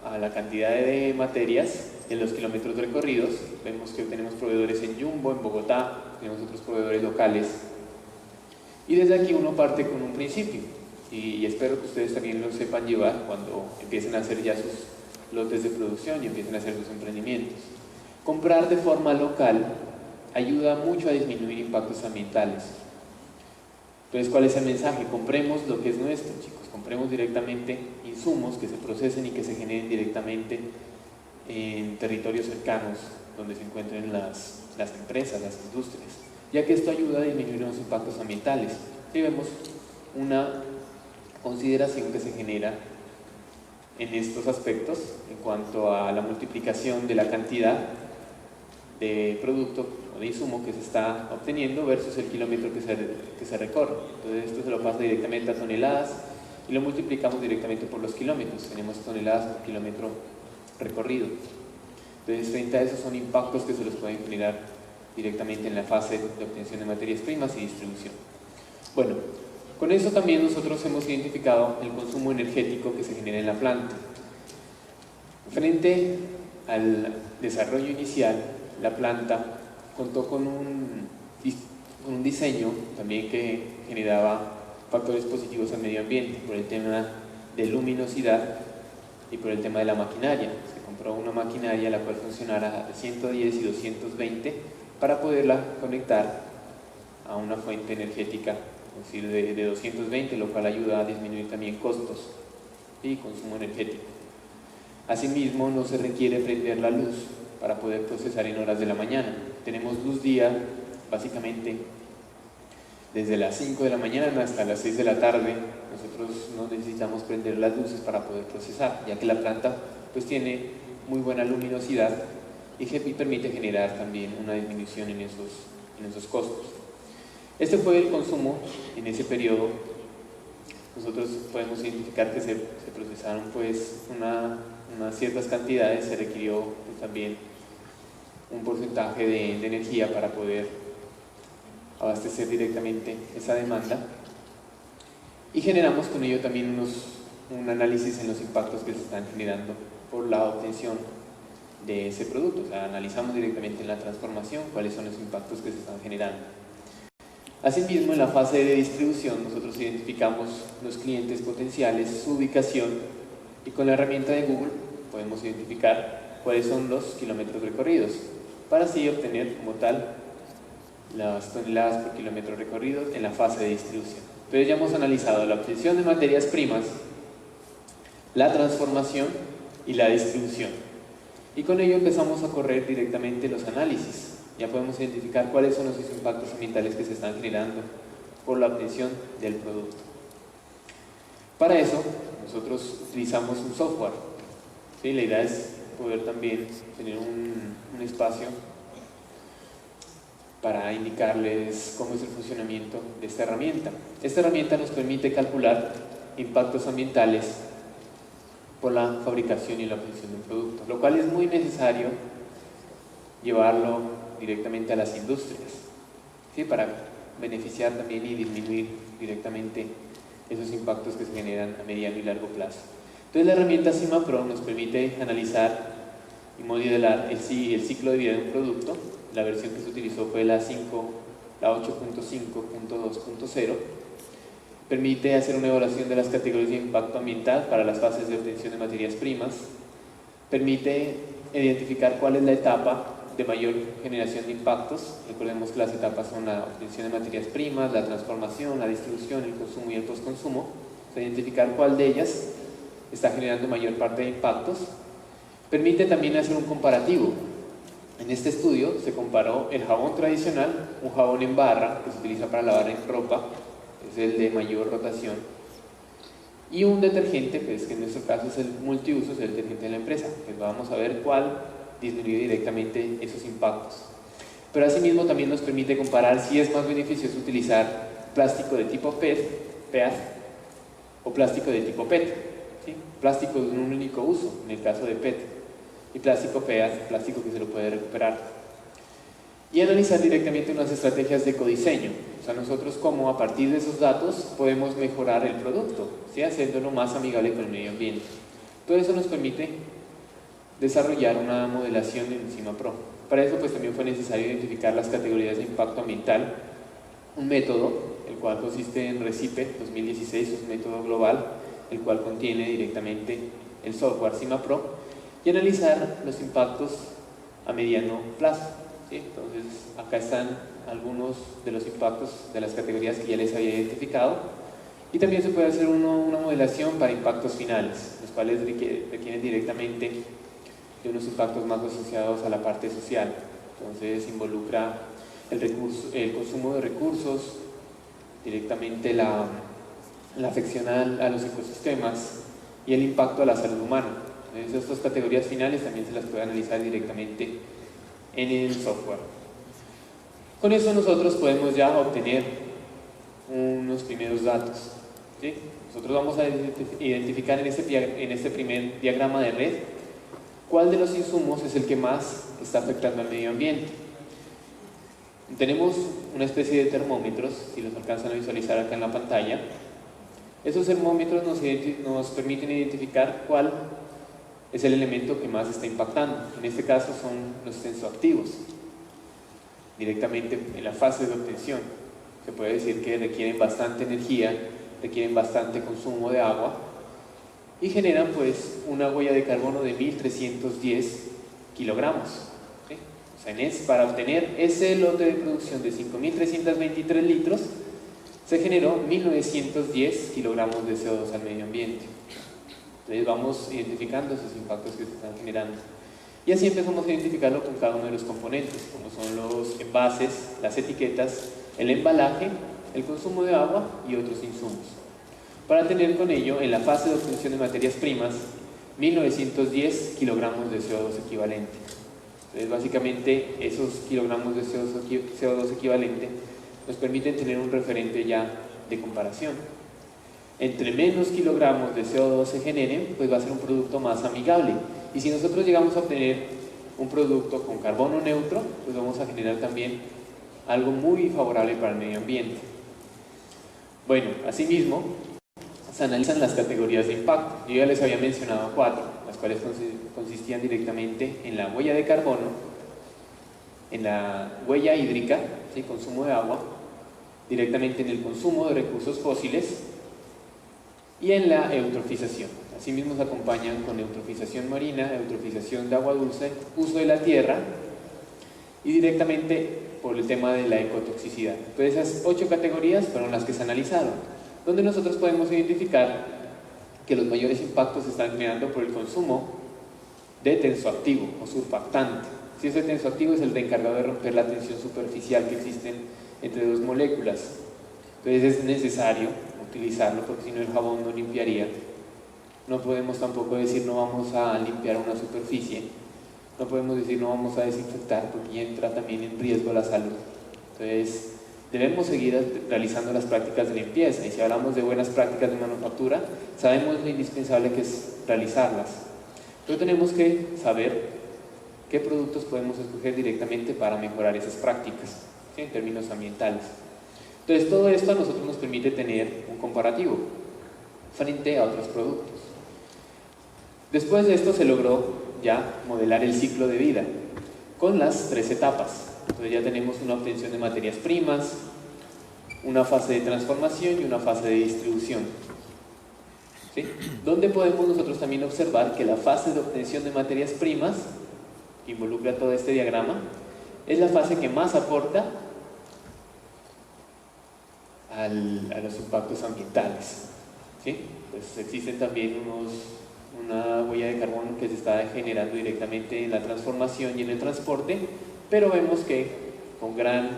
a la cantidad de materias en los kilómetros recorridos, vemos que tenemos proveedores en Jumbo, en Bogotá, tenemos otros proveedores locales, y desde aquí uno parte con un principio, y espero que ustedes también lo sepan llevar cuando empiecen a hacer ya sus lotes de producción y empiecen a hacer sus emprendimientos. Comprar de forma local ayuda mucho a disminuir impactos ambientales. Entonces, ¿cuál es el mensaje? Compremos lo que es nuestro, chicos. Compremos directamente insumos que se procesen y que se generen directamente en territorios cercanos donde se encuentren las empresas, las industrias, ya que esto ayuda a disminuir los impactos ambientales. Y vemos una consideración que se genera en estos aspectos en cuanto a la multiplicación de la cantidad de producto o de insumo que se está obteniendo versus el kilómetro que se recorre. Entonces esto se lo pasa directamente a toneladas y lo multiplicamos directamente por los kilómetros. Tenemos toneladas por kilómetro recorrido. Entonces, frente a eso son impactos que se los pueden generar directamente en la fase de obtención de materias primas y distribución. Bueno, con eso también nosotros hemos identificado el consumo energético que se genera en la planta. Frente al desarrollo inicial, la planta contó con un diseño también que generaba factores positivos al medio ambiente por el tema de luminosidad y por el tema de la maquinaria. Se compró una maquinaria la cual funcionara a 110 y 220 para poderla conectar a una fuente energética, es decir, de 220, lo cual ayuda a disminuir también costos y consumo energético. Asimismo, no se requiere prender la luz para poder procesar en horas de la mañana. Tenemos luz día básicamente desde las 5 de la mañana hasta las 6 de la tarde. Nosotros no necesitamos prender las luces para poder procesar, ya que la planta pues tiene muy buena luminosidad y permite generar también una disminución en esos costos. Este fue el consumo en ese periodo. Nosotros podemos identificar que se procesaron pues unas ciertas cantidades, se requirió pues, también un porcentaje de energía para poder abastecer directamente esa demanda, y generamos con ello también un análisis en los impactos que se están generando por la obtención de ese producto. O sea, analizamos directamente en la transformación cuáles son los impactos que se están generando. Asimismo, en la fase de distribución nosotros identificamos los clientes potenciales, su ubicación, y con la herramienta de Google podemos identificar cuáles son los kilómetros recorridos, para así obtener como tal las toneladas por kilómetro recorrido en la fase de distribución. Entonces ya hemos analizado la obtención de materias primas, la transformación y la distribución, y con ello empezamos a correr directamente los análisis. Ya podemos identificar cuáles son los impactos ambientales que se están generando por la obtención del producto. Para eso nosotros utilizamos un software, ¿sí? La idea es poder también tener un espacio para indicarles cómo es el funcionamiento de esta herramienta. Esta herramienta nos permite calcular impactos ambientales por la fabricación y la obtención de un producto, lo cual es muy necesario llevarlo directamente a las industrias, ¿sí? Para beneficiar también y disminuir directamente esos impactos que se generan a mediano y largo plazo. Entonces la herramienta CIMAPRO nos permite analizar y modelar el ciclo de vida de un producto. La versión que se utilizó fue la 8.5.2.0. Permite hacer una evaluación de las categorías de impacto ambiental para las fases de obtención de materias primas. Permite identificar cuál es la etapa de mayor generación de impactos. Recordemos que las etapas son la obtención de materias primas, la transformación, la distribución, el consumo y el postconsumo. O sea, identificar cuál de ellas está generando mayor parte de impactos. Permite también hacer un comparativo. En este estudio se comparó el jabón tradicional, un jabón en barra que se utiliza para lavar en ropa, es el de mayor rotación, y un detergente, pues, que en nuestro caso es el multiuso, es el detergente de la empresa. Pues vamos a ver cuál disminuye directamente esos impactos. Pero asimismo también nos permite comparar si es más beneficioso utilizar plástico de tipo PET o plástico de tipo PET, ¿sí? Plástico de un único uso, en el caso de PET, y plástico PET, plástico que se lo puede recuperar. Y analizar directamente unas estrategias de ecodiseño. O sea, nosotros como a partir de esos datos podemos mejorar el producto, ¿sí? Haciéndolo más amigable con el medio ambiente. Todo eso nos permite desarrollar una modelación en CIMAPRO. Para eso pues también fue necesario identificar las categorías de impacto ambiental, un método, el cual consiste en RECIPE 2016, es un método global, el cual contiene directamente el software CIMAPRO, y analizar los impactos a mediano plazo, ¿sí? Entonces acá están algunos de los impactos de las categorías que ya les había identificado, y también se puede hacer una modelación para impactos finales, los cuales requieren directamente de unos impactos más asociados a la parte social. Entonces involucra el consumo de recursos, directamente la afección a los ecosistemas y el impacto a la salud humana. Entonces estas categorías finales también se las puede analizar directamente en el software. Con eso nosotros podemos ya obtener unos primeros datos, ¿sí? Nosotros vamos a identificar en este primer diagrama de red cuál de los insumos es el que más está afectando al medio ambiente. Tenemos una especie de termómetros, si los alcanzan a visualizar acá en la pantalla. Esos termómetros nos permiten identificar cuál es el elemento que más está impactando. En este caso son los tensoactivos. Directamente en la fase de obtención se puede decir que requieren bastante energía, requieren bastante consumo de agua, y generan pues una huella de carbono de 1310 kilogramos, ¿sí? O sea, para obtener ese lote de producción de 5323 litros se generó 1910 kilogramos de CO2 al medio ambiente. Entonces vamos identificando esos impactos que se están generando, y así empezamos a identificarlo con cada uno de los componentes, como son los envases, las etiquetas, el embalaje, el consumo de agua y otros insumos, para tener con ello, en la fase de obtención de materias primas, 1910 kilogramos de CO2 equivalente. Entonces, básicamente, esos kilogramos de CO2 equivalente nos permiten tener un referente ya de comparación. Entre menos kilogramos de CO2 se generen, pues va a ser un producto más amigable. Y si nosotros llegamos a obtener un producto con carbono neutro, pues vamos a generar también algo muy favorable para el medio ambiente. Bueno, asimismo, se analizan las categorías de impacto. Yo ya les había mencionado 4, las cuales consistían directamente en la huella de carbono, en la huella hídrica, ¿sí?, consumo de agua, directamente en el consumo de recursos fósiles y en la eutrofización. Asimismo se acompañan con eutrofización marina, eutrofización de agua dulce, uso de la tierra y directamente por el tema de la ecotoxicidad. Entonces esas 8 categorías fueron las que se analizaron, donde nosotros podemos identificar que los mayores impactos se están creando por el consumo de tensoactivo o surfactante. Si ese tensoactivo es el encargado de romper la tensión superficial que existe entre dos moléculas, entonces es necesario utilizarlo porque si no el jabón no limpiaría. No podemos tampoco decir no vamos a limpiar una superficie, no podemos decir no vamos a desinfectar porque ya entra también en riesgo la salud. Entonces debemos seguir realizando las prácticas de limpieza, y si hablamos de buenas prácticas de manufactura, sabemos lo indispensable que es realizarlas. Pero tenemos que saber qué productos podemos escoger directamente para mejorar esas prácticas, ¿sí?, en términos ambientales. Entonces todo esto a nosotros nos permite tener un comparativo frente a otros productos. Después de esto se logró ya modelar el ciclo de vida con las 3 etapas. Entonces ya tenemos una obtención de materias primas, una fase de transformación y una fase de distribución, ¿sí?, donde podemos nosotros también observar que la fase de obtención de materias primas, que involucra todo este diagrama, es la fase que más aporta a los impactos ambientales, ¿sí? Pues existen también una huella de carbono que se está generando directamente en la transformación y en el transporte, pero vemos que con gran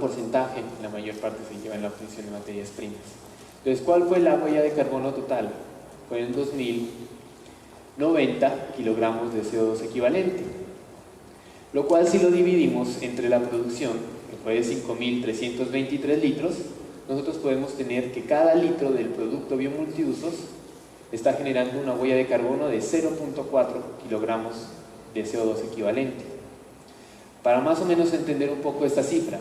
porcentaje, la mayor parte se lleva en la obtención de materias primas. Entonces, ¿cuál fue la huella de carbono total? Fue en 2090 kilogramos de CO2 equivalente, lo cual si lo dividimos entre la producción, que fue de 5.323 litros, nosotros podemos tener que cada litro del producto biomultiusos está generando una huella de carbono de 0.4 kilogramos de CO2 equivalente. Para más o menos entender un poco esta cifra,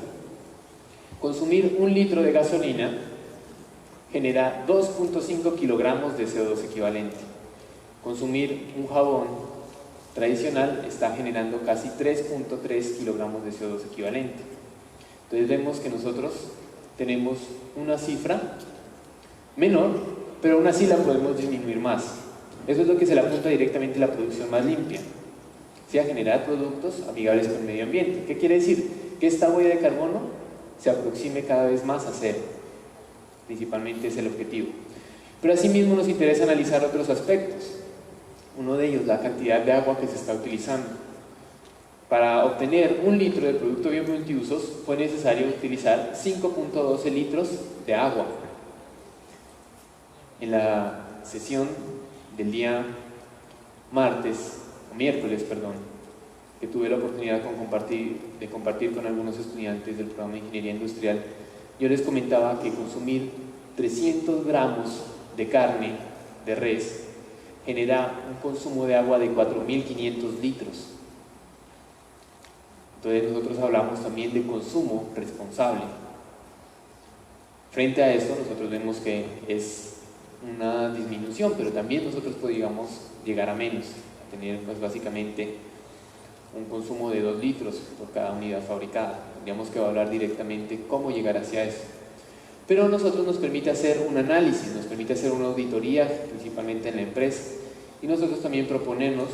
consumir 1 litro de gasolina genera 2.5 kilogramos de CO2 equivalente. Consumir un jabón tradicional está generando casi 3.3 kilogramos de CO2 equivalente. Entonces vemos que nosotros tenemos una cifra menor, pero aún así la podemos disminuir más. Eso es lo que se le apunta directamente a la producción más limpia, ¿sí?, a generar productos amigables con el medio ambiente. ¿Qué quiere decir? Que esta huella de carbono se aproxime cada vez más a cero. Principalmente es el objetivo. Pero asimismo nos interesa analizar otros aspectos. Uno de ellos, la cantidad de agua que se está utilizando. Para obtener 1 litro de producto biomultiusos fue necesario utilizar 5.12 litros de agua. En la sesión del día miércoles, que tuve la oportunidad de compartir con algunos estudiantes del programa de Ingeniería Industrial, yo les comentaba que consumir 300 gramos de carne de res genera un consumo de agua de 4.500 litros. Entonces nosotros hablamos también de consumo responsable. Frente a esto nosotros vemos que es una disminución, pero también nosotros podríamos llegar a menos, a tener pues básicamente un consumo de 2 litros por cada unidad fabricada. Tendríamos que evaluar directamente cómo llegar hacia eso. Pero a nosotros nos permite hacer un análisis, nos permite hacer una auditoría, principalmente en la empresa, y nosotros también proponernos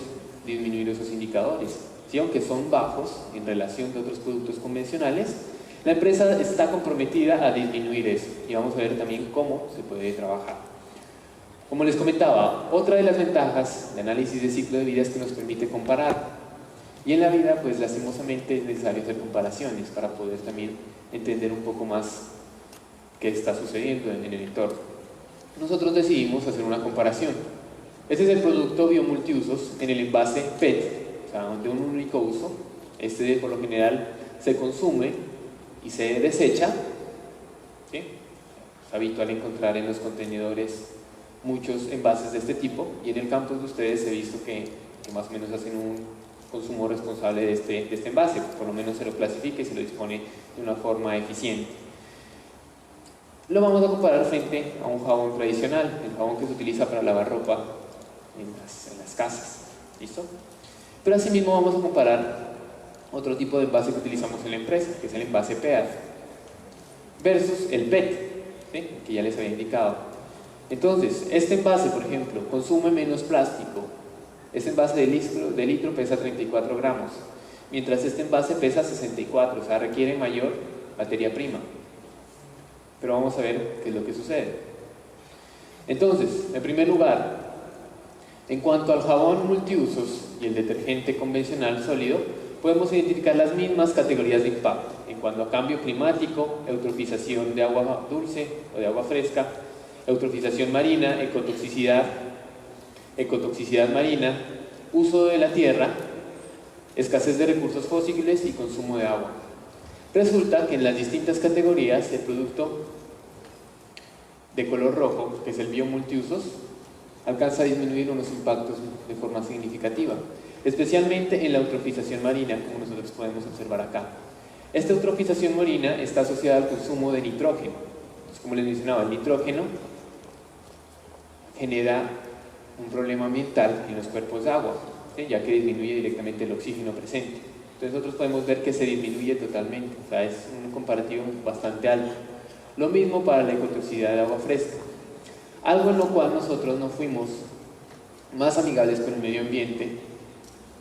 disminuir esos indicadores. ¿Sí? Aunque son bajos en relación a otros productos convencionales, la empresa está comprometida a disminuir eso, y vamos a ver también cómo se puede trabajar. Como les comentaba, otra de las ventajas de análisis de ciclo de vida es que nos permite comparar. Y en la vida, pues lastimosamente es necesario hacer comparaciones para poder también entender un poco más qué está sucediendo en el entorno. Nosotros decidimos hacer una comparación. Este es el producto biomultiusos en el envase PET, o sea, de un único uso. Este por lo general se consume y se desecha, ¿sí? Es habitual encontrar en los contenedores muchos envases de este tipo, y en el campus de ustedes he visto que más o menos hacen un consumo responsable de este envase, por lo menos se lo clasifica y se lo dispone de una forma eficiente. Lo vamos a comparar frente a un jabón tradicional, el jabón que se utiliza para lavar ropa en las casas, ¿listo? Pero asimismo vamos a comparar otro tipo de envase que utilizamos en la empresa, que es el envase PET, versus el PET, ¿sí? Que ya les había indicado. Entonces, este envase, por ejemplo, consume menos plástico. Este envase de litro pesa 34 gramos, mientras este envase pesa 64, o sea, requiere mayor materia prima. Pero vamos a ver qué es lo que sucede. Entonces, en primer lugar, en cuanto al jabón multiusos y el detergente convencional sólido, podemos identificar las mismas categorías de impacto en cuanto a cambio climático, eutrofización de agua dulce o de agua fresca, eutrofización marina, ecotoxicidad marina, uso de la tierra, escasez de recursos fósiles y consumo de agua. Resulta que en las distintas categorías el producto de color rojo, que es el biomultiusos, alcanza a disminuir unos impactos de forma significativa, especialmente en la eutrofización marina, como nosotros podemos observar acá. Esta eutrofización marina está asociada al consumo de nitrógeno. Entonces, como les mencionaba, el nitrógeno genera un problema ambiental en los cuerpos de agua, ¿sí? Ya que disminuye directamente el oxígeno presente. Entonces nosotros podemos ver que se disminuye totalmente, o sea, es un comparativo bastante alto. Lo mismo para la ecotoxicidad de agua fresca, algo en lo cual nosotros no fuimos más amigables con el medio ambiente,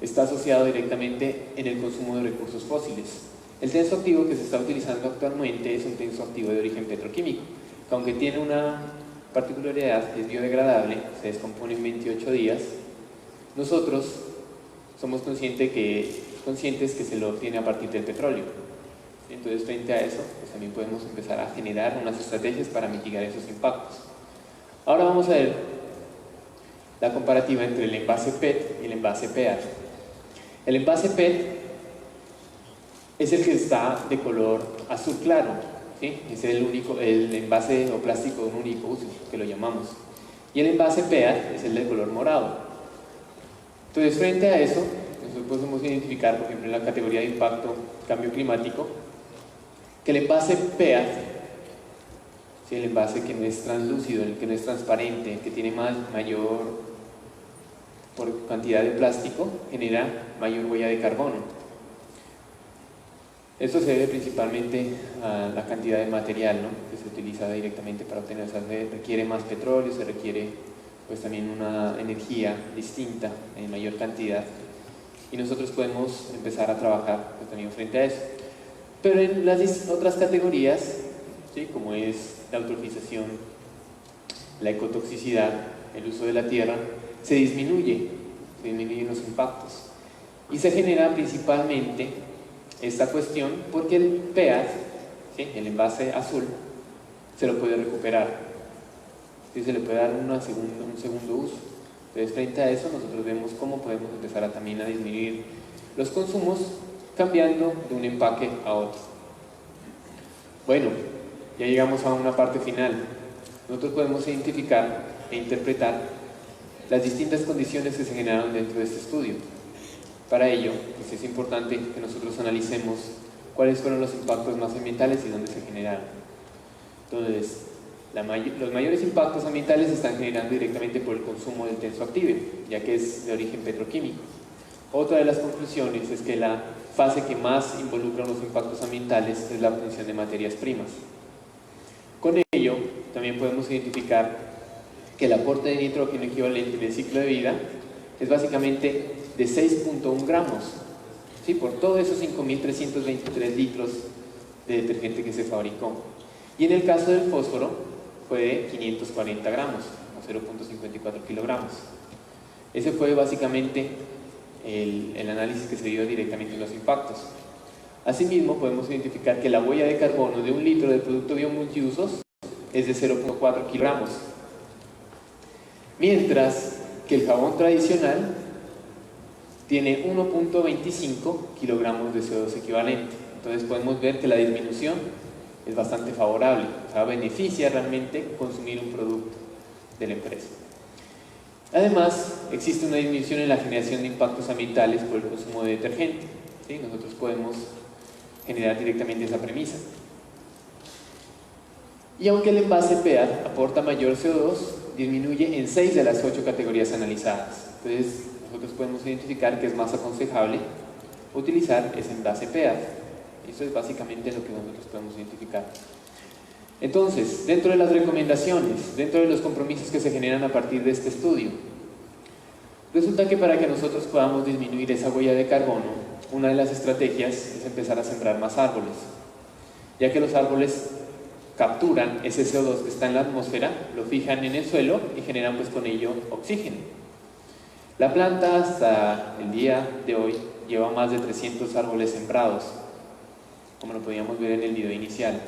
está asociado directamente en el consumo de recursos fósiles. El tenso activo que se está utilizando actualmente es un tenso activo de origen petroquímico, que aunque tiene una particularidad, es biodegradable, se descompone en 28 días, nosotros somos conscientes que se lo obtiene a partir del petróleo. Entonces, frente a eso, pues también podemos empezar a generar unas estrategias para mitigar esos impactos. Ahora vamos a ver la comparativa entre el envase PET y el envase PET. El envase PET es el que está de color azul claro, ¿sí? Es el envase o plástico de un único uso, que lo llamamos. Y el envase PET es el de color morado. Entonces, frente a eso, nosotros podemos identificar, por ejemplo, en la categoría de impacto cambio climático, que el envase PET, ¿sí? El envase que no es translúcido, el que no es transparente, que tiene mayor por cantidad de plástico, genera mayor huella de carbono. Esto se debe principalmente a la cantidad de material, ¿no? Que se utiliza directamente para obtener, o sea, se requiere más petróleo, se requiere pues también una energía distinta en mayor cantidad, y nosotros podemos empezar a trabajar pues, también frente a eso. Pero en las otras categorías, ¿sí? Como es la eutrofización, la ecotoxicidad, el uso de la tierra, se disminuyen los impactos, y se genera principalmente esta cuestión porque el PET, ¿sí? El envase azul, se lo puede recuperar, ¿sí? Se le puede dar un segundo uso. Entonces, frente a eso, nosotros vemos cómo podemos empezar también a disminuir los consumos cambiando de un empaque a otro. Bueno, ya llegamos a una parte final. Nosotros podemos identificar e interpretar las distintas condiciones que se generaron dentro de este estudio. Para ello, pues es importante que nosotros analicemos cuáles fueron los impactos más ambientales y dónde se generaron. Entonces, los mayores impactos ambientales se están generando directamente por el consumo del tensoactivo, ya que es de origen petroquímico. Otra de las conclusiones es que la fase que más involucra los impactos ambientales es la obtención de materias primas. Con ello, también podemos identificar que el aporte de nitrógeno equivalente en el ciclo de vida es básicamente de 6.1 gramos, ¿sí? Por todos esos 5.323 litros de detergente que se fabricó. Y en el caso del fósforo fue de 540 gramos, o 0.54 kilogramos. Ese fue básicamente el análisis que se dio directamente en los impactos. Asimismo, podemos identificar que la huella de carbono de un litro de producto biomultiusos es de 0.4 kilogramos, mientras que el jabón tradicional tiene 1.25 kilogramos de CO2 equivalente. Entonces podemos ver que la disminución es bastante favorable, o sea, beneficia realmente consumir un producto de la empresa. Además, existe una disminución en la generación de impactos ambientales por el consumo de detergente, ¿sí? Nosotros podemos generar directamente esa premisa. Y aunque el envase PET aporta mayor CO2, disminuye en 6 de las 8 categorías analizadas. Entonces, nosotros podemos identificar que es más aconsejable utilizar ese envase PET. Eso es básicamente lo que nosotros podemos identificar. Entonces, dentro de las recomendaciones, dentro de los compromisos que se generan a partir de este estudio, resulta que para que nosotros podamos disminuir esa huella de carbono, una de las estrategias es empezar a sembrar más árboles, ya que los árboles capturan ese CO2 que está en la atmósfera, lo fijan en el suelo y generan pues con ello oxígeno. La planta hasta el día de hoy lleva más de 300 árboles sembrados, como lo podíamos ver en el video inicial.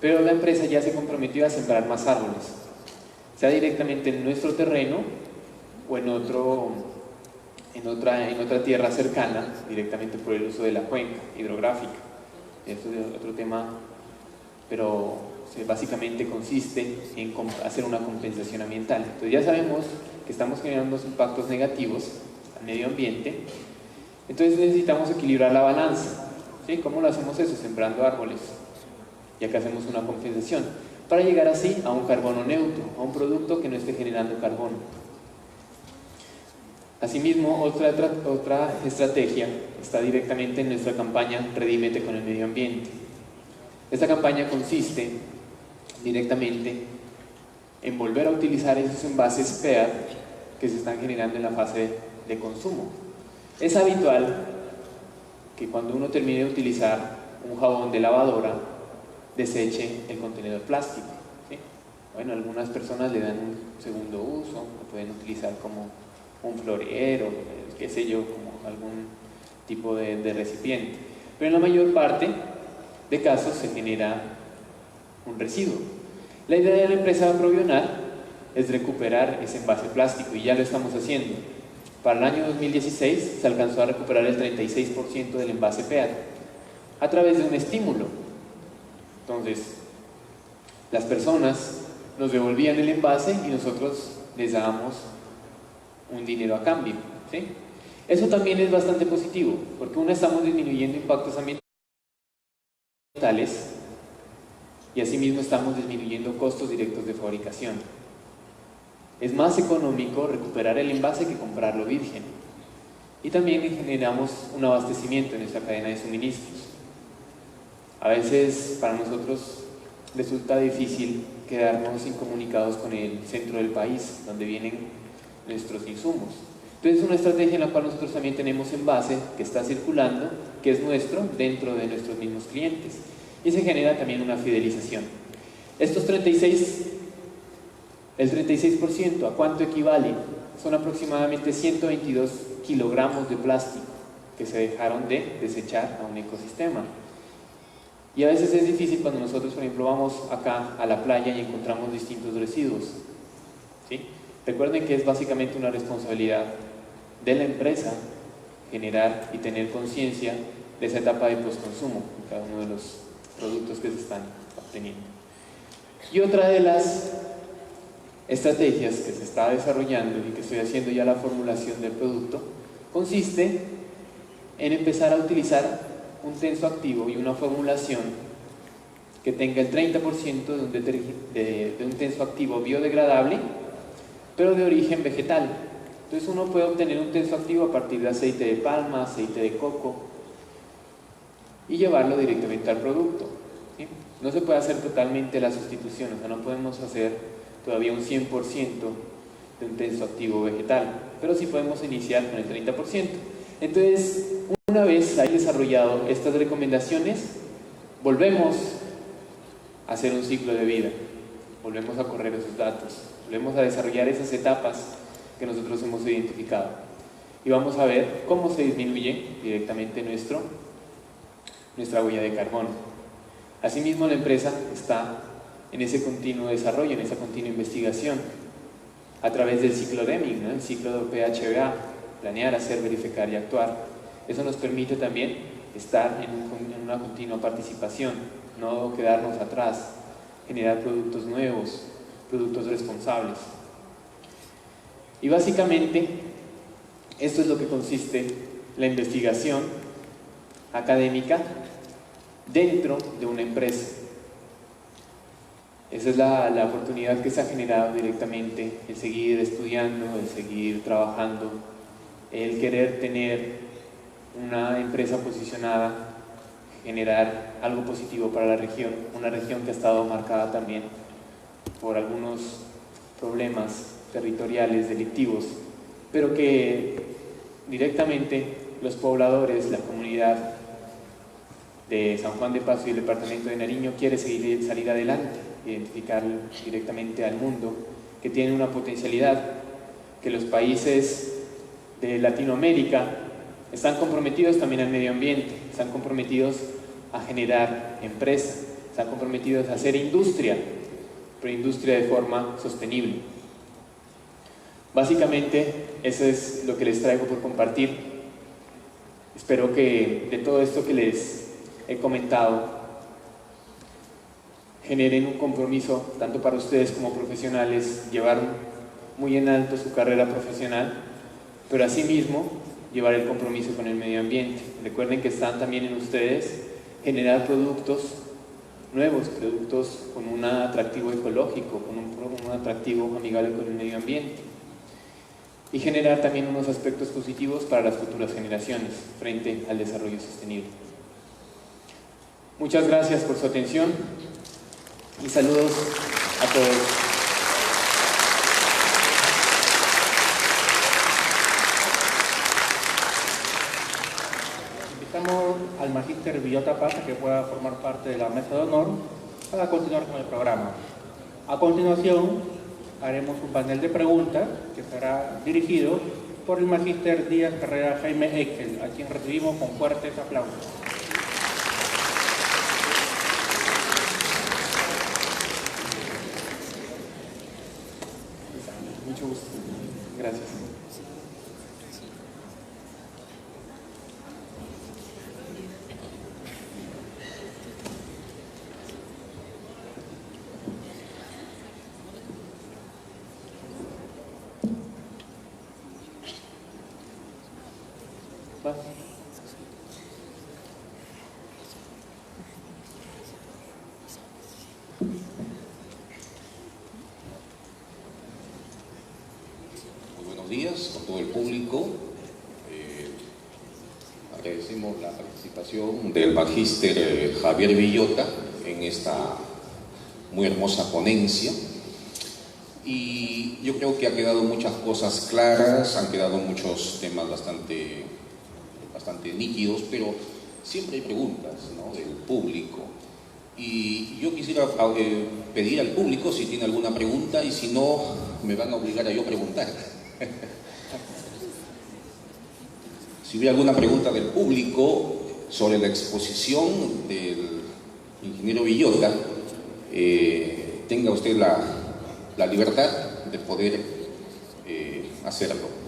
Pero la empresa ya se comprometió a sembrar más árboles, sea directamente en nuestro terreno o en otra tierra cercana, directamente por el uso de la cuenca hidrográfica. Esto es otro tema, pero básicamente consiste en hacer una compensación ambiental. Entonces ya sabemos que estamos generando impactos negativos al medio ambiente, entonces necesitamos equilibrar la balanza. ¿Sí? ¿Cómo lo hacemos eso? Sembrando árboles, ya que hacemos una compensación, para llegar así a un carbono neutro, a un producto que no esté generando carbono. Asimismo, otra estrategia está directamente en nuestra campaña Redímete con el Medio Ambiente. Esta campaña consiste directamente en volver a utilizar esos envases PET que se están generando en la fase de consumo. Es habitual que cuando uno termine de utilizar un jabón de lavadora, deseche el contenedor plástico, ¿sí? Bueno, algunas personas le dan un segundo uso, lo pueden utilizar como un florero, qué sé yo, como algún tipo de recipiente. Pero en la mayor parte de casos se genera un residuo. La idea de la empresa Provionar es recuperar ese envase plástico y ya lo estamos haciendo. Para el año 2016 se alcanzó a recuperar el 36% del envase PET a través de un estímulo. Entonces, las personas nos devolvían el envase y nosotros les dábamos un dinero a cambio, ¿sí? Eso también es bastante positivo, porque uno, estamos disminuyendo impactos ambientales y asimismo estamos disminuyendo costos directos de fabricación. Es más económico recuperar el envase que comprarlo virgen. Y también generamos un abastecimiento en nuestra cadena de suministros. A veces para nosotros resulta difícil quedarnos incomunicados con el centro del país, donde vienen nuestros insumos. Entonces es una estrategia en la cual nosotros también tenemos envase que está circulando, que es nuestro, dentro de nuestros mismos clientes. Y se genera también una fidelización. Estos el 36%, ¿a cuánto equivale? Son aproximadamente 122 kilogramos de plástico que se dejaron de desechar a un ecosistema. Y a veces es difícil cuando nosotros, por ejemplo, vamos acá a la playa y encontramos distintos residuos, ¿sí? Recuerden que es básicamente una responsabilidad de la empresa generar y tener conciencia de esa etapa de postconsumo en cada uno de los productos que se están obteniendo. Y otra de las estrategias que se está desarrollando y que estoy haciendo ya la formulación del producto consiste en empezar a utilizar un tensoactivo y una formulación que tenga el 30% de un tensoactivo biodegradable, pero de origen vegetal. Entonces uno puede obtener un tensoactivo a partir de aceite de palma, aceite de coco y llevarlo directamente al producto, ¿sí? No se puede hacer totalmente la sustitución, o sea, no podemos hacer todavía un 100% de un tensoactivo vegetal, pero sí podemos iniciar con el 30%. Entonces, una vez hay desarrollado estas recomendaciones, volvemos a hacer un ciclo de vida, volvemos a correr esos datos, volvemos a desarrollar esas etapas que nosotros hemos identificado y vamos a ver cómo se disminuye directamente nuestra huella de carbono. Asimismo, la empresa está en ese continuo desarrollo, en esa continua investigación a través del ciclo Deming, ¿no? El ciclo de PHBA, planear, hacer, verificar y actuar. Eso nos permite también estar en una continua participación, no quedarnos atrás, generar productos nuevos, productos responsables. Y básicamente, esto es lo que consiste la investigación académica dentro de una empresa. Esa es la oportunidad que se ha generado directamente, el seguir estudiando, el seguir trabajando, el querer tener una empresa posicionada, generar algo positivo para la región, una región que ha estado marcada también por algunos problemas territoriales, delictivos, pero que directamente los pobladores, la comunidad de San Juan de Paso y el departamento de Nariño quiere salir adelante, identificar directamente al mundo que tiene una potencialidad, que los países de Latinoamérica están comprometidos también al medio ambiente, están comprometidos a generar empresas, están comprometidos a hacer industria, pero industria de forma sostenible. Básicamente, eso es lo que les traigo por compartir. Espero que de todo esto que les he comentado generen un compromiso, tanto para ustedes como profesionales, llevar muy en alto su carrera profesional, pero asimismo llevar el compromiso con el medio ambiente. Recuerden que están también en ustedes generar productos nuevos, productos con un atractivo ecológico, con un atractivo amigable con el medio ambiente, y generar también unos aspectos positivos para las futuras generaciones frente al desarrollo sostenible. Muchas gracias por su atención y saludos a todos. Invitamos al magíster Villota Paz a que pueda formar parte de la mesa de honor para continuar con el programa. A continuación, haremos un panel de preguntas que será dirigido por el magíster Díaz Carrera Jaime Exel, a quien recibimos con fuertes aplausos. Mucho gusto. Gracias. Muy buenos días a todo el público. Agradecemos la participación del magíster Javier Villota en esta muy hermosa ponencia. Y yo creo que ha quedado muchas cosas claras, han quedado muchos temas bastante nítidos, pero siempre hay preguntas, ¿no?, del público. Y yo quisiera pedir al público si tiene alguna pregunta, y si no, me van a obligar a yo preguntar. Si hubiera alguna pregunta del público sobre la exposición del ingeniero Villota, tenga usted la libertad de poder hacerlo.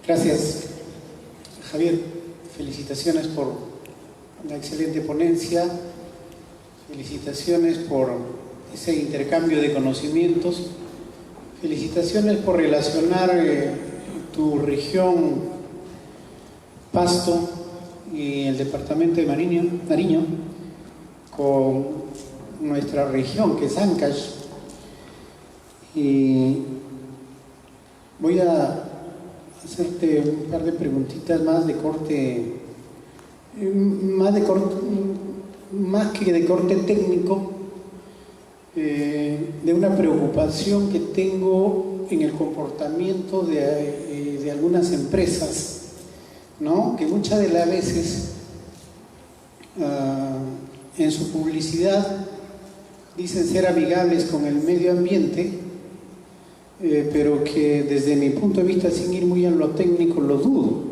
Gracias, Javier. Felicitaciones por la excelente ponencia. Felicitaciones por ese intercambio de conocimientos. Felicitaciones por relacionar tu región Pasto y el departamento de Nariño con nuestra región, que es Ancash. Y voy a hacerte un par de preguntitas más de corte, más que de corte técnico, de una preocupación que tengo en el comportamiento de algunas empresas, ¿no?, que muchas de las veces en su publicidad dicen ser amigables con el medio ambiente, pero que desde mi punto de vista, sin ir muy a lo técnico, lo dudo.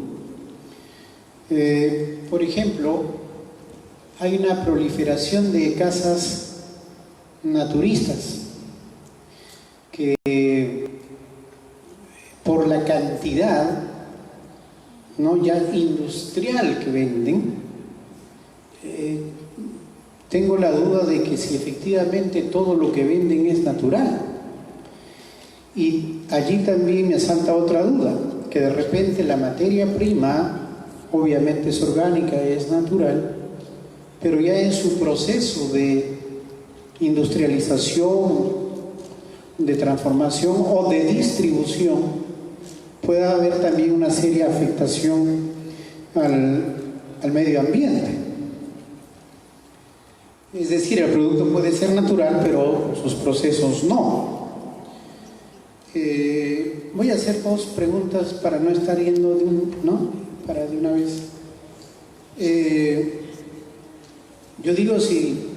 Por ejemplo, hay una proliferación de casas naturistas que por la cantidad, ¿no?, ya industrial que venden, tengo la duda de que si efectivamente todo lo que venden es natural. Y allí también me asalta otra duda, que de repente la materia prima obviamente es orgánica, es natural, pero ya en su proceso de industrialización, de transformación o de distribución, puede haber también una seria afectación al medio ambiente. Es decir, el producto puede ser natural, pero sus procesos no. Voy a hacer dos preguntas para no estar yendo para de una vez. Yo digo, si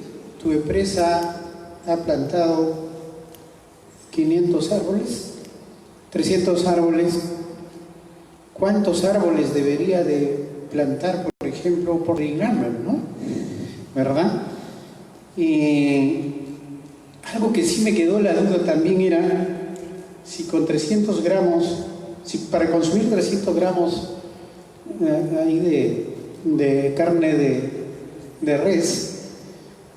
tu empresa ha plantado 500 árboles, 300 árboles, ¿cuántos árboles debería de plantar, por ejemplo, por reglamento, ¿no? ¿Verdad? Y algo que sí me quedó la duda también era si con 300 gramos, si para consumir 300 gramos ahí de carne de res,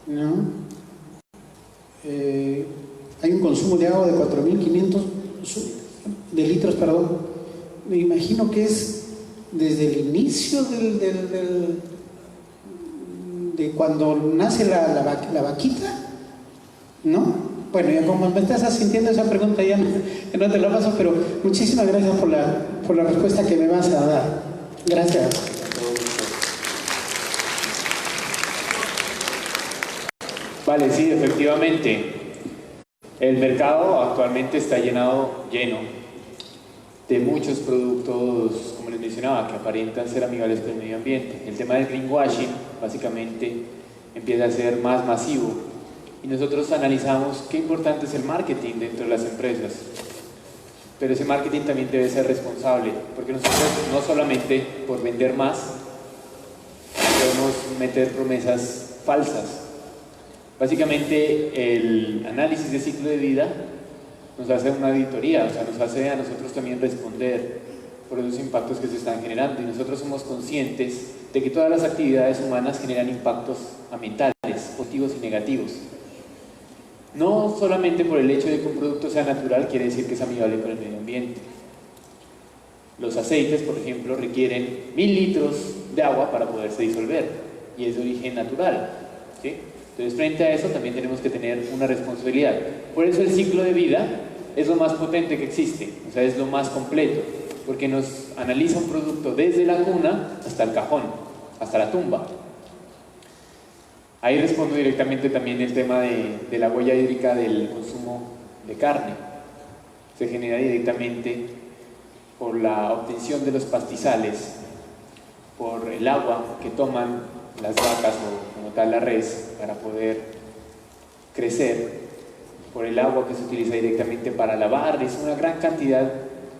¿no?, hay un consumo de agua de 4.500 de litros, perdón. Me imagino que es desde el inicio de cuando nace la vaquita, ¿no? Bueno, ya como me estás sintiendo esa pregunta, ya no te la paso, pero muchísimas gracias por la respuesta que me vas a dar. Gracias. Vale, sí, efectivamente. El mercado actualmente está lleno de muchos productos, como les mencionaba, que aparentan ser amigables con el medio ambiente. El tema del greenwashing básicamente empieza a ser más masivo y nosotros analizamos qué importante es el marketing dentro de las empresas. Pero ese marketing también debe ser responsable, porque nosotros no solamente por vender más podemos meter promesas falsas. Básicamente el análisis de ciclo de vida nos hace una auditoría, o sea, nos hace a nosotros también responder por esos impactos que se están generando, y nosotros somos conscientes de que todas las actividades humanas generan impactos ambientales, positivos y negativos. No solamente por el hecho de que un producto sea natural quiere decir que es amigable con el medio ambiente. Los aceites, por ejemplo, requieren 1000 litros de agua para poderse disolver y es de origen natural, ¿sí? Entonces, frente a eso también tenemos que tener una responsabilidad. Por eso el ciclo de vida es lo más potente que existe, o sea, es lo más completo, porque nos analiza un producto desde la cuna hasta el cajón, hasta la tumba. Ahí respondo directamente también el tema de la huella hídrica del consumo de carne. Se genera directamente por la obtención de los pastizales, por el agua que toman las vacas o como tal la res para poder crecer, por el agua que se utiliza directamente para lavar. Es una gran cantidad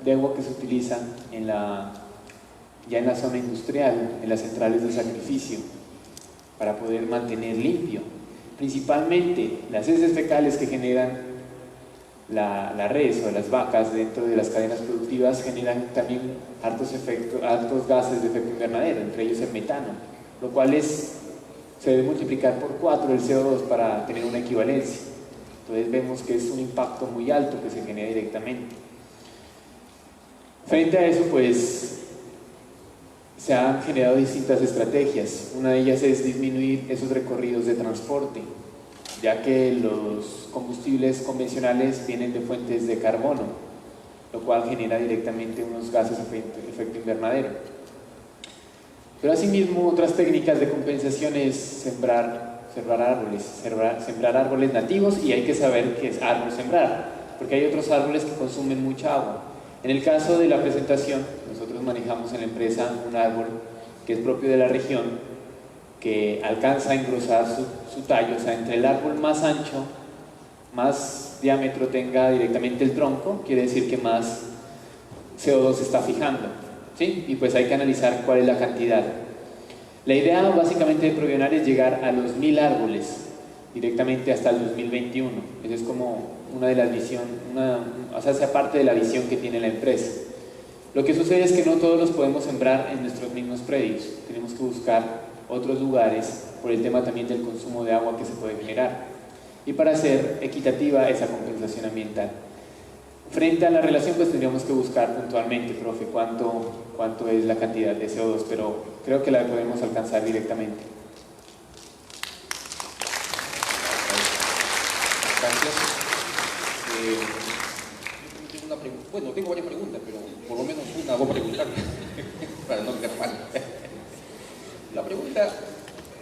de agua que se utiliza ya en la zona industrial, en las centrales de sacrificio, para poder mantener limpio. Principalmente las heces fecales que generan la res o las vacas dentro de las cadenas productivas generan también altos gases de efecto invernadero, entre ellos el metano, lo cual se debe multiplicar por 4 el CO2 para tener una equivalencia. Entonces vemos que es un impacto muy alto que se genera directamente. Frente a eso, pues, se han generado distintas estrategias. Una de ellas es disminuir esos recorridos de transporte, ya que los combustibles convencionales vienen de fuentes de carbono, lo cual genera directamente unos gases de efecto invernadero. Pero asimismo, otras técnicas de compensación es sembrar árboles nativos, y hay que saber qué es árbol sembrar, porque hay otros árboles que consumen mucha agua. En el caso de la presentación, nosotros manejamos en la empresa un árbol que es propio de la región, que alcanza a engrosar su tallo, o sea, entre el árbol más ancho, más diámetro tenga directamente el tronco, quiere decir que más CO2 se está fijando, ¿sí? Y pues hay que analizar cuál es la cantidad. La idea básicamente de Provionar es llegar a los 1000 árboles directamente hasta el 2021. Esa es como una de las visiones, o sea, esa parte de la visión que tiene la empresa. Lo que sucede es que no todos los podemos sembrar en nuestros mismos predios. Tenemos que buscar otros lugares por el tema también del consumo de agua que se puede generar y para hacer equitativa esa compensación ambiental. Frente a la relación, pues tendríamos que buscar puntualmente, profe, cuánto es la cantidad de CO2, pero creo que la podemos alcanzar directamente. Gracias. Tengo una pregunta. Bueno, tengo varias preguntas, pero por lo menos una voy a preguntar para no quedar mal. La pregunta,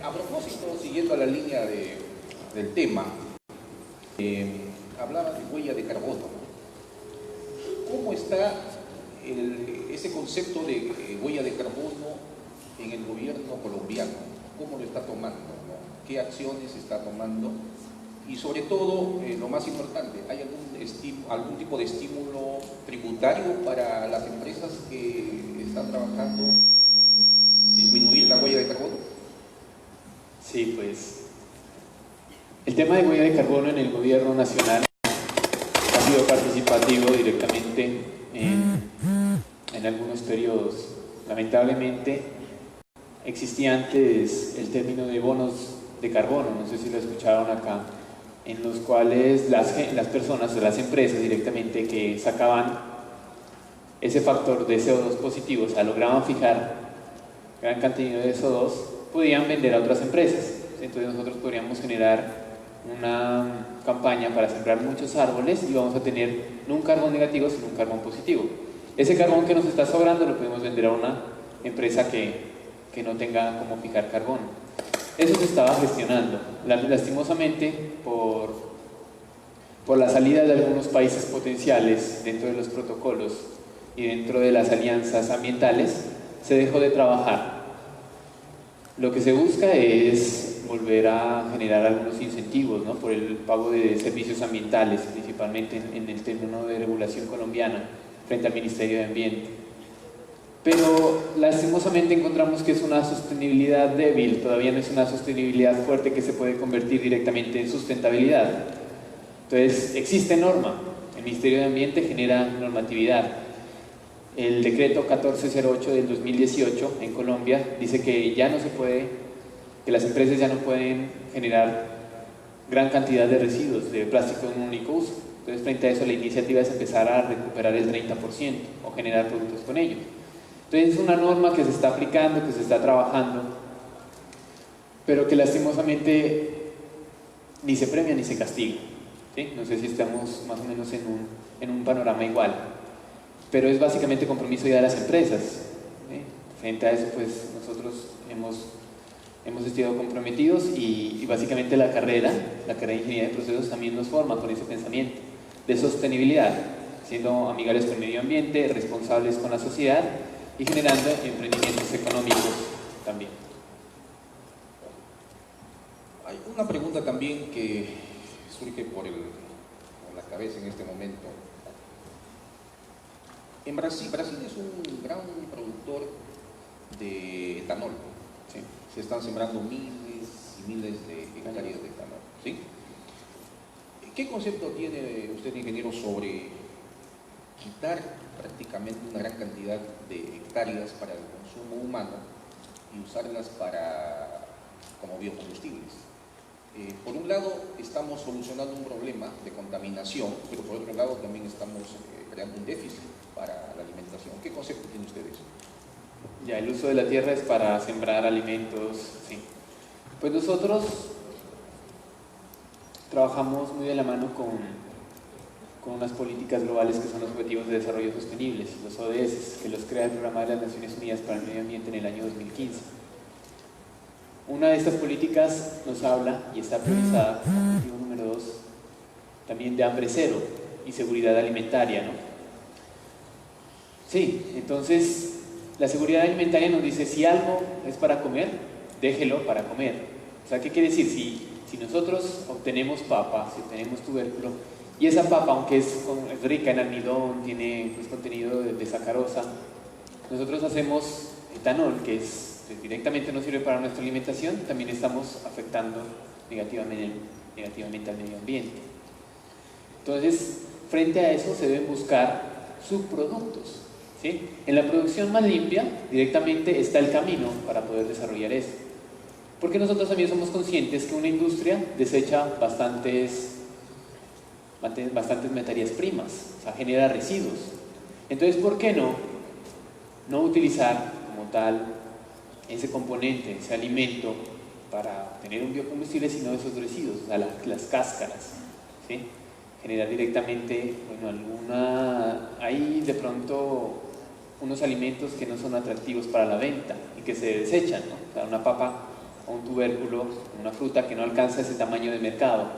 a propósito, siguiendo a la línea del tema, hablaba de huella de carbono, ¿no? ¿Cómo está ese concepto de huella de carbono en el gobierno colombiano? ¿Cómo lo está tomando, ¿no? ¿Qué acciones está tomando? Y sobre todo, lo más importante, ¿hay algún tipo de estímulo tributario para las empresas que están trabajando en disminuir la huella de carbono? Sí, pues el tema de huella de carbono en el gobierno nacional ha sido participativo directamente en algunos periodos. Lamentablemente existía antes el término de bonos de carbono, no sé si lo escucharon acá, en los cuales las personas, las empresas directamente que sacaban ese factor de CO2 positivo, o sea, lograban fijar gran cantidad de CO2, podían vender a otras empresas. Entonces nosotros podríamos generar una campaña para sembrar muchos árboles y vamos a tener no un carbón negativo, sino un carbón positivo. Ese carbón que nos está sobrando lo podemos vender a una empresa que no tenga cómo fijar carbono. Eso se estaba gestionando. Lastimosamente, por la salida de algunos países potenciales dentro de los protocolos y dentro de las alianzas ambientales, se dejó de trabajar. Lo que se busca es volver a generar algunos incentivos, ¿no? Por el pago de servicios ambientales, principalmente en el término de regulación colombiana frente al Ministerio de Ambiente. Pero lastimosamente encontramos que es una sostenibilidad débil, todavía no es una sostenibilidad fuerte que se puede convertir directamente en sustentabilidad. Entonces existe norma, el Ministerio de Ambiente genera normatividad. El decreto 1408 del 2018 en Colombia dice que ya no se puede, que las empresas ya no pueden generar gran cantidad de residuos de plástico en un único uso. Entonces frente a eso la iniciativa es empezar a recuperar el 30% o generar productos con ello. Entonces es una norma que se está aplicando, que se está trabajando, pero que lastimosamente ni se premia ni se castiga, ¿sí? No sé si estamos más o menos en un panorama igual, pero es básicamente compromiso ya de las empresas, ¿sí? Frente a eso, pues nosotros hemos estado comprometidos y básicamente la carrera de Ingeniería de Procesos también nos forma con ese pensamiento de sostenibilidad, siendo amigables con el medio ambiente, responsables con la sociedad y generando emprendimientos económicos también. Hay una pregunta también que surge por la cabeza en este momento. En Brasil es un gran productor de etanol. Sí. Se están sembrando miles y miles de hectáreas de etanol, ¿sí? ¿Qué concepto tiene usted, ingeniero, sobre quitar prácticamente una gran cantidad de hectáreas para el consumo humano y usarlas como biocombustibles? Por un lado estamos solucionando un problema de contaminación, pero por otro lado también estamos creando un déficit para la alimentación. ¿Qué concepto tiene usted de eso? Ya, el uso de la tierra es para sembrar alimentos, sí. Pues nosotros trabajamos muy de la mano con unas políticas globales que son los Objetivos de Desarrollo Sostenibles, los ODS, que los crea el Programa de las Naciones Unidas para el Medio Ambiente en el año 2015. Una de estas políticas nos habla y está priorizada como objetivo número 2 también de hambre cero y seguridad alimentaria, ¿no? Sí, entonces la seguridad alimentaria nos dice si algo es para comer, déjelo para comer. O sea, ¿qué quiere decir? Si nosotros obtenemos papa, si obtenemos tubérculo, y esa papa, aunque es rica en almidón, tiene pues, contenido de sacarosa, nosotros hacemos etanol, que es pues, directamente no sirve para nuestra alimentación, también estamos afectando negativamente al medio ambiente. Entonces, frente a eso se deben buscar subproductos, ¿sí? En la producción más limpia directamente está el camino para poder desarrollar eso, porque nosotros también somos conscientes que una industria desecha bastantes materias primas, o sea, genera residuos. Entonces, ¿por qué no utilizar como tal ese componente, ese alimento para obtener un biocombustible, sino esos residuos, o sea, las cáscaras, ¿sí? Generar directamente, hay de pronto unos alimentos que no son atractivos para la venta y que se desechan, ¿no? O sea, una papa o un tubérculo, una fruta que no alcanza ese tamaño de mercado,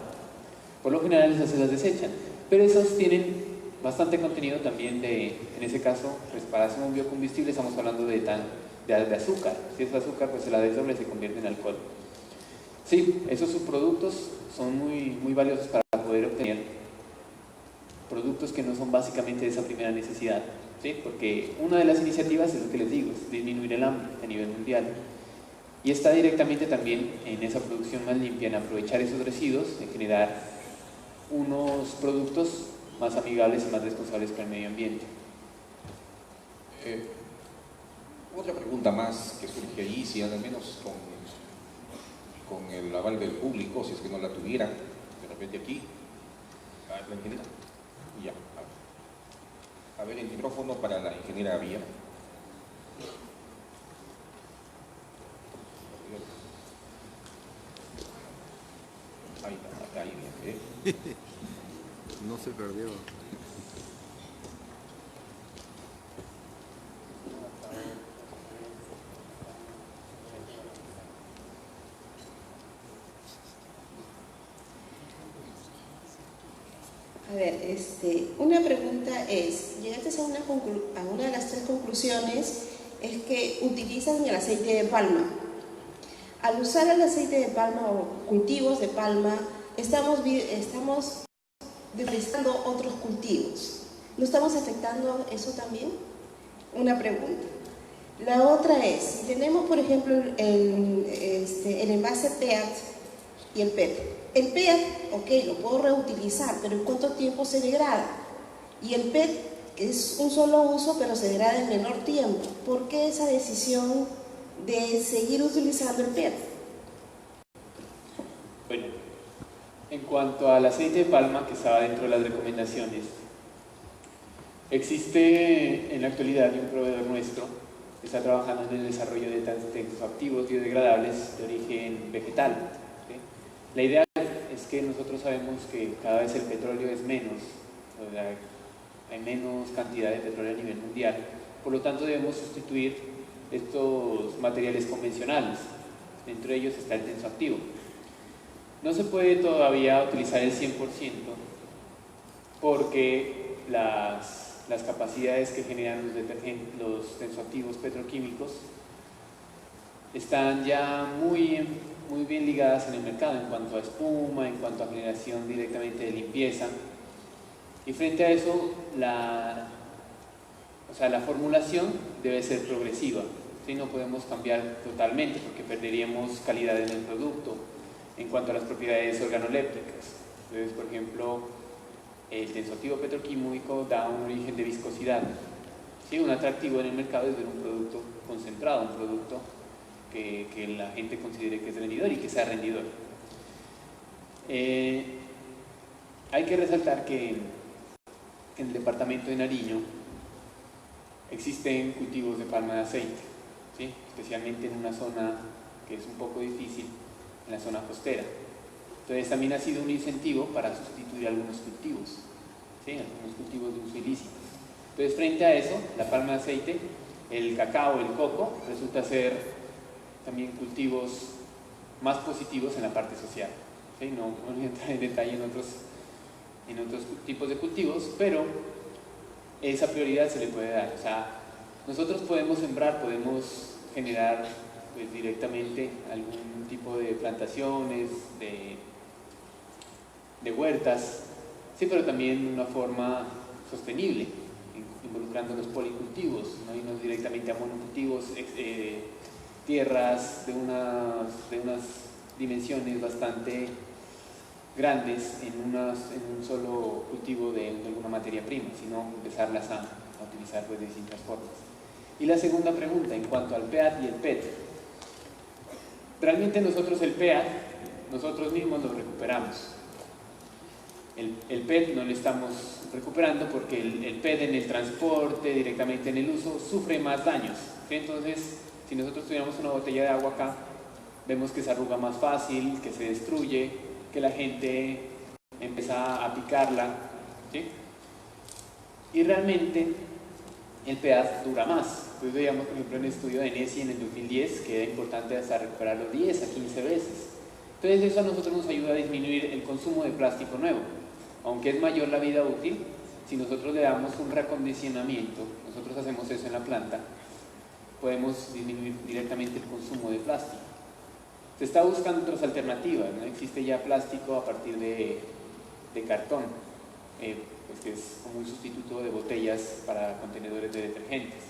por lo general esas se las desechan, pero esos tienen bastante contenido también en ese caso, pues para hacer un biocombustible estamos hablando de azúcar. Si es azúcar, pues se la desdobla y se convierte en alcohol. Sí, esos subproductos son muy valiosos para poder obtener productos que no son básicamente de esa primera necesidad, ¿sí? Porque una de las iniciativas es lo que les digo, es disminuir el hambre a nivel mundial. Y está directamente también en esa producción más limpia, en aprovechar esos residuos, en generar unos productos más amigables y más responsables con el medio ambiente. Otra pregunta más que surge ahí, si al menos con el aval del público, si es que no la tuviera, de repente aquí, la ingeniera, ya, a ver el micrófono para la ingeniera Vía. Ahí bien, No se perdió. A ver, una pregunta es, llegaste a una de las tres conclusiones, es que utilizan el aceite de palma. Al usar el aceite de palma o cultivos de palma, estamos deforestando otros cultivos. ¿No estamos afectando eso también? Una pregunta. La otra es, si tenemos por ejemplo el envase PET y el PET. El PET, ok, lo puedo reutilizar, pero ¿en cuánto tiempo se degrada? Y el PET es un solo uso, pero se degrada en menor tiempo. ¿Por qué esa decisión de seguir utilizando el PET? Bueno, en cuanto al aceite de palma, que estaba dentro de las recomendaciones, existe en la actualidad un proveedor nuestro que está trabajando en el desarrollo de tensoactivos biodegradables de origen vegetal, ¿sí? La idea es que nosotros sabemos que cada vez el petróleo es menos, o sea, hay menos cantidad de petróleo a nivel mundial, por lo tanto debemos sustituir estos materiales convencionales. Entre ellos está el tensoactivo. No se puede todavía utilizar el 100% porque las capacidades que generan los tensoactivos petroquímicos están ya muy bien ligadas en el mercado en cuanto a espuma, en cuanto a generación directamente de limpieza. Y frente a eso, la formulación debe ser progresiva, ¿sí? No podemos cambiar totalmente porque perderíamos calidad en el producto en cuanto a las propiedades organolépticas. Entonces, por ejemplo, el tensoactivo petroquímico da un origen de viscosidad, ¿sí? Un atractivo en el mercado es ver un producto concentrado, un producto que la gente considere que es rendidor y que sea rendidor. Hay que resaltar que en el departamento de Nariño existen cultivos de palma de aceite, ¿sí? Especialmente en una zona que es un poco difícil, en la zona costera. Entonces también ha sido un incentivo para sustituir algunos cultivos, ¿sí? Algunos cultivos de uso ilícito. Entonces frente a eso, la palma de aceite, el cacao, el coco, resulta ser también cultivos más positivos en la parte social, ¿sí? No voy a entrar en detalle en otros tipos de cultivos, pero esa prioridad se le puede dar. O sea, nosotros podemos sembrar, podemos generar pues, directamente algún tipo de plantaciones, de huertas, sí, pero también de una forma sostenible, involucrando los policultivos, no irnos directamente a monocultivos tierras de unas dimensiones bastante grandes en un solo cultivo de alguna materia prima, sino empezarlas a utilizar pues, de distintas formas. Y la segunda pregunta, en cuanto al PEAT y el PET. Realmente nosotros el PEAT, nosotros mismos lo recuperamos. El PET no lo estamos recuperando porque el PET en el transporte, directamente en el uso, sufre más daños. ¿Sí? Entonces, si nosotros tuviéramos una botella de agua acá, vemos que se arruga más fácil, que se destruye, que la gente empieza a picarla. ¿Sí? Y realmente el PEAT dura más. Entonces veíamos, por ejemplo, en el estudio de NESI en el 2010 que era importante hasta recuperarlo 10 a 15 veces. Entonces eso a nosotros nos ayuda a disminuir el consumo de plástico nuevo. Aunque es mayor la vida útil, si nosotros le damos un reacondicionamiento, nosotros hacemos eso en la planta, podemos disminuir directamente el consumo de plástico. Se está buscando otras alternativas, ¿no? Existe ya plástico a partir de cartón, pues que es como un sustituto de botellas para contenedores de detergentes.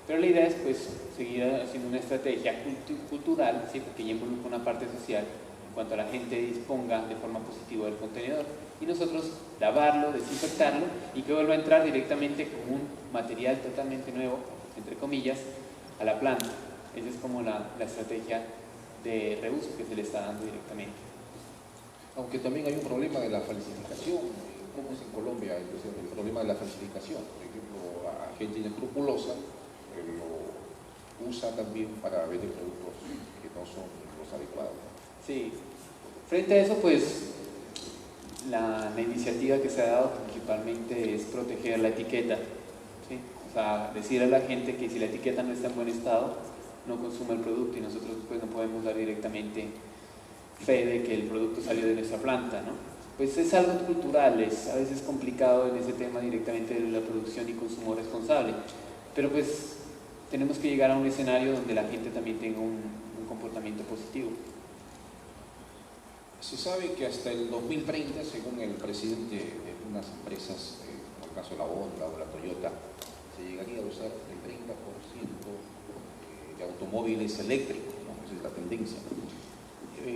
Pero la idea es pues seguir haciendo una estrategia cultural, ¿sí? Porque ya involucra una parte social en cuanto a la gente disponga de forma positiva del contenedor y nosotros lavarlo, desinfectarlo y que vuelva a entrar directamente como un material totalmente nuevo, entre comillas, a la planta. Esa es como la estrategia de reuso que se le está dando directamente. Aunque también hay un problema de la falsificación. ¿Cómo es en Colombia el problema de la falsificación? Por ejemplo, a gente inescrupulosa lo usa también para vender productos que no son los adecuados. Sí, frente a eso pues la iniciativa que se ha dado principalmente es proteger la etiqueta, ¿sí? O sea, decir a la gente que si la etiqueta no está en buen estado no consuma el producto y nosotros pues no podemos dar directamente fe de que el producto salió de nuestra planta, ¿no? Pues es algo cultural, es a veces complicado en ese tema directamente de la producción y consumo responsable, pero pues tenemos que llegar a un escenario donde la gente también tenga un comportamiento positivo. Se sabe que hasta el 2030, según el presidente de unas empresas, como el caso de la Honda o la Toyota, se llegaría a usar el 30% de automóviles eléctricos, ¿no? Esa es la tendencia.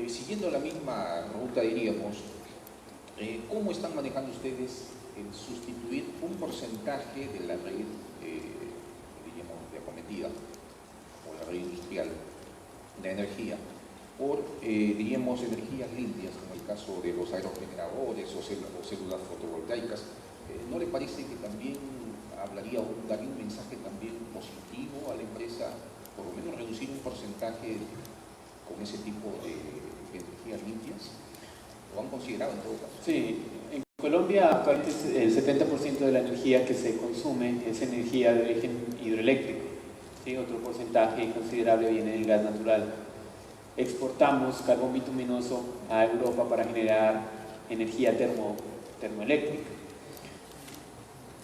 Siguiendo la misma ruta, diríamos, ¿cómo están manejando ustedes el sustituir un porcentaje de la red, diríamos, de acometida o la red industrial de energía por, diríamos, energías limpias, como el caso de los aerogeneradores o células fotovoltaicas? ¿No le parece que también daría un mensaje también positivo a la empresa, por lo menos reducir un porcentaje con ese tipo de energías limpias? ¿Lo han considerado en todo caso? Sí, en Colombia aparte el 70% de la energía que se consume es energía de origen hidroeléctrico, ¿sí? Otro porcentaje considerable viene del gas natural. Exportamos carbón bituminoso a Europa para generar energía termoeléctrica.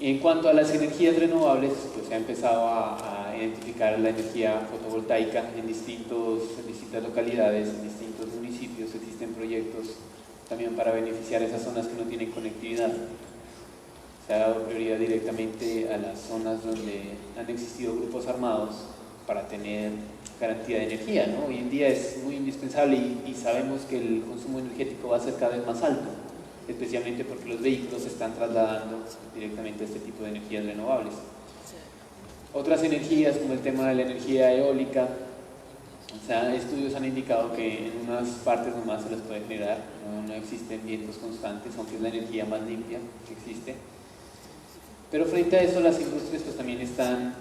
Y en cuanto a las energías renovables, pues se ha empezado a identificar la energía fotovoltaica en distintas localidades, en distintos municipios. Existen proyectos también para beneficiar esas zonas que no tienen conectividad. Se ha dado prioridad directamente a las zonas donde han existido grupos armados para tener garantía de energía, ¿no? Hoy en día es muy indispensable y sabemos que el consumo energético va a ser cada vez más alto, especialmente porque los vehículos se están trasladando directamente a este tipo de energías renovables. Otras energías, como el tema de la energía eólica, o sea, estudios han indicado que en unas partes nomás se las puede generar, no existen vientos constantes, aunque es la energía más limpia que existe. Pero frente a eso, las industrias pues también están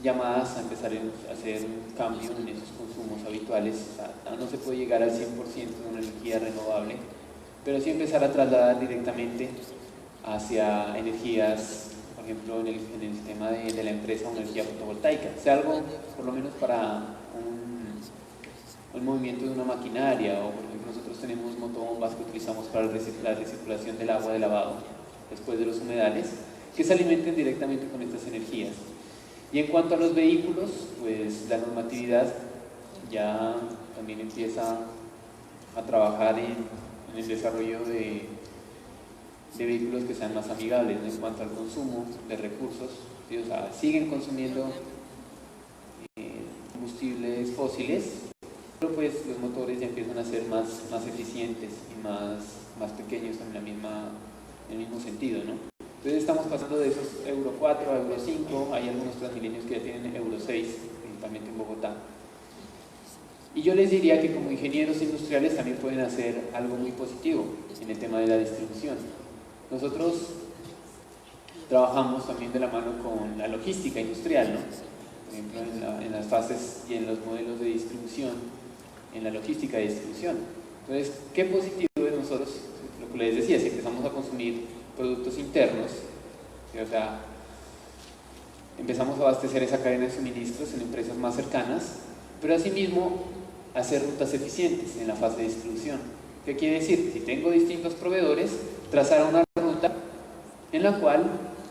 llamadas a empezar a hacer un cambio en esos consumos habituales. O sea, no se puede llegar al 100% de una energía renovable, pero sí empezar a trasladar directamente hacia energías, por ejemplo, en el tema de la empresa, una energía fotovoltaica. O sea, algo por lo menos para un movimiento de una maquinaria, o por ejemplo nosotros tenemos motobombas que utilizamos para la recirculación del agua de lavado después de los humedales, que se alimenten directamente con estas energías. Y en cuanto a los vehículos, pues la normatividad ya también empieza a trabajar en el desarrollo de vehículos que sean más amigables, ¿no? En cuanto al consumo de recursos, ¿sí? O sea, siguen consumiendo combustibles fósiles, pero pues los motores ya empiezan a ser más eficientes y más pequeños en el mismo sentido, ¿no? Entonces estamos pasando de esos Euro 4 a Euro 5, hay algunos Transmilenios que ya tienen Euro 6, principalmente en Bogotá. Y yo les diría que como ingenieros industriales también pueden hacer algo muy positivo en el tema de la distribución. Nosotros trabajamos también de la mano con la logística industrial, ¿no? Por ejemplo, en las fases y en los modelos de distribución, en la logística de distribución. Entonces, ¿qué positivo es nosotros? Lo que les decía, si empezamos a consumir productos internos, ¿sí? O sea, empezamos a abastecer esa cadena de suministros en empresas más cercanas, pero asimismo hacer rutas eficientes en la fase de distribución. ¿Qué quiere decir? Si tengo distintos proveedores, trazar una ruta en la cual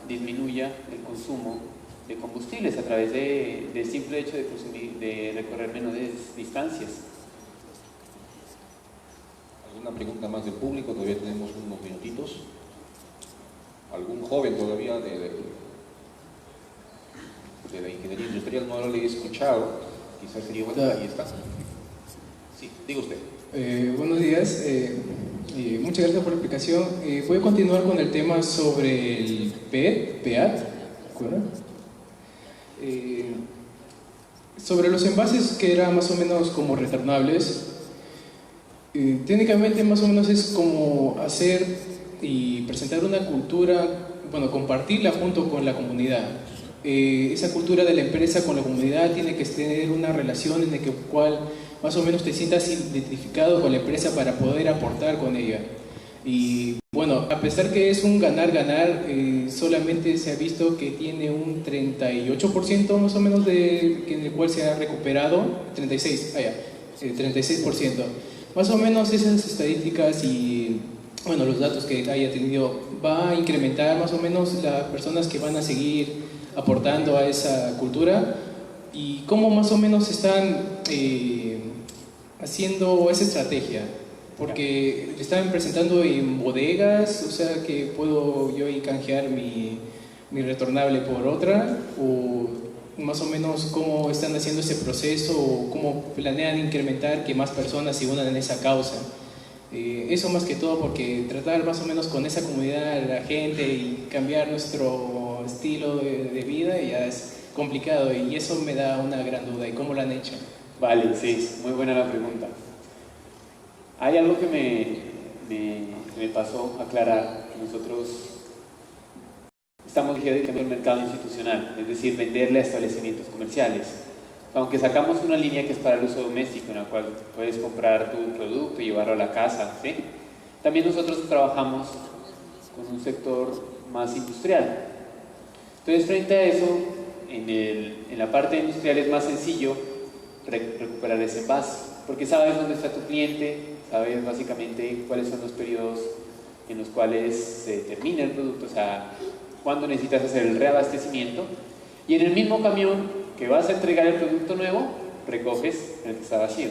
disminuya el consumo de combustibles a través del simple hecho de recorrer menores distancias. ¿Alguna pregunta más del público? Todavía tenemos unos minutitos. ¿Algún joven todavía de la ingeniería industrial? No lo he escuchado. Quizás sería bueno. Ahí está. Sí, diga usted. Buenos días. Muchas gracias por la explicación. Voy a continuar con el tema sobre el PET, ¿de acuerdo? Sobre los envases que eran más o menos como retornables, técnicamente más o menos es como hacer y presentar una cultura, bueno, compartirla junto con la comunidad. Esa cultura de la empresa con la comunidad tiene que tener una relación en la cual más o menos te sientas identificado con la empresa para poder aportar con ella. Y bueno, a pesar que es un ganar-ganar, solamente se ha visto que tiene un 38% más o menos en el cual se ha recuperado, 36%. Más o menos esas estadísticas y bueno, los datos que haya tenido va a incrementar más o menos las personas que van a seguir aportando a esa cultura y cómo más o menos están haciendo esa estrategia. Porque están presentando en bodegas, o sea que puedo yo ahí canjear mi retornable por otra, o más o menos cómo están haciendo ese proceso, o cómo planean incrementar que más personas se unan en esa causa. Eso más que todo porque tratar más o menos con esa comunidad, la gente, y cambiar nuestro estilo de vida ya es complicado, y eso me da una gran duda. ¿Y cómo lo han hecho? Vale, sí, muy buena la pregunta. Hay algo que me pasó aclarar. Nosotros estamos ligados al mercado institucional, es decir, venderle a establecimientos comerciales. Aunque sacamos una línea que es para el uso doméstico, en la cual puedes comprar tu producto y llevarlo a la casa, ¿sí? También nosotros trabajamos con un sector más industrial. Entonces, frente a eso, en la parte industrial es más sencillo recuperar ese envase, porque sabes dónde está tu cliente, sabes básicamente cuáles son los periodos en los cuales se termina el producto, o sea, cuándo necesitas hacer el reabastecimiento, y en el mismo camión que vas a entregar el producto nuevo, recoges el que está vacío.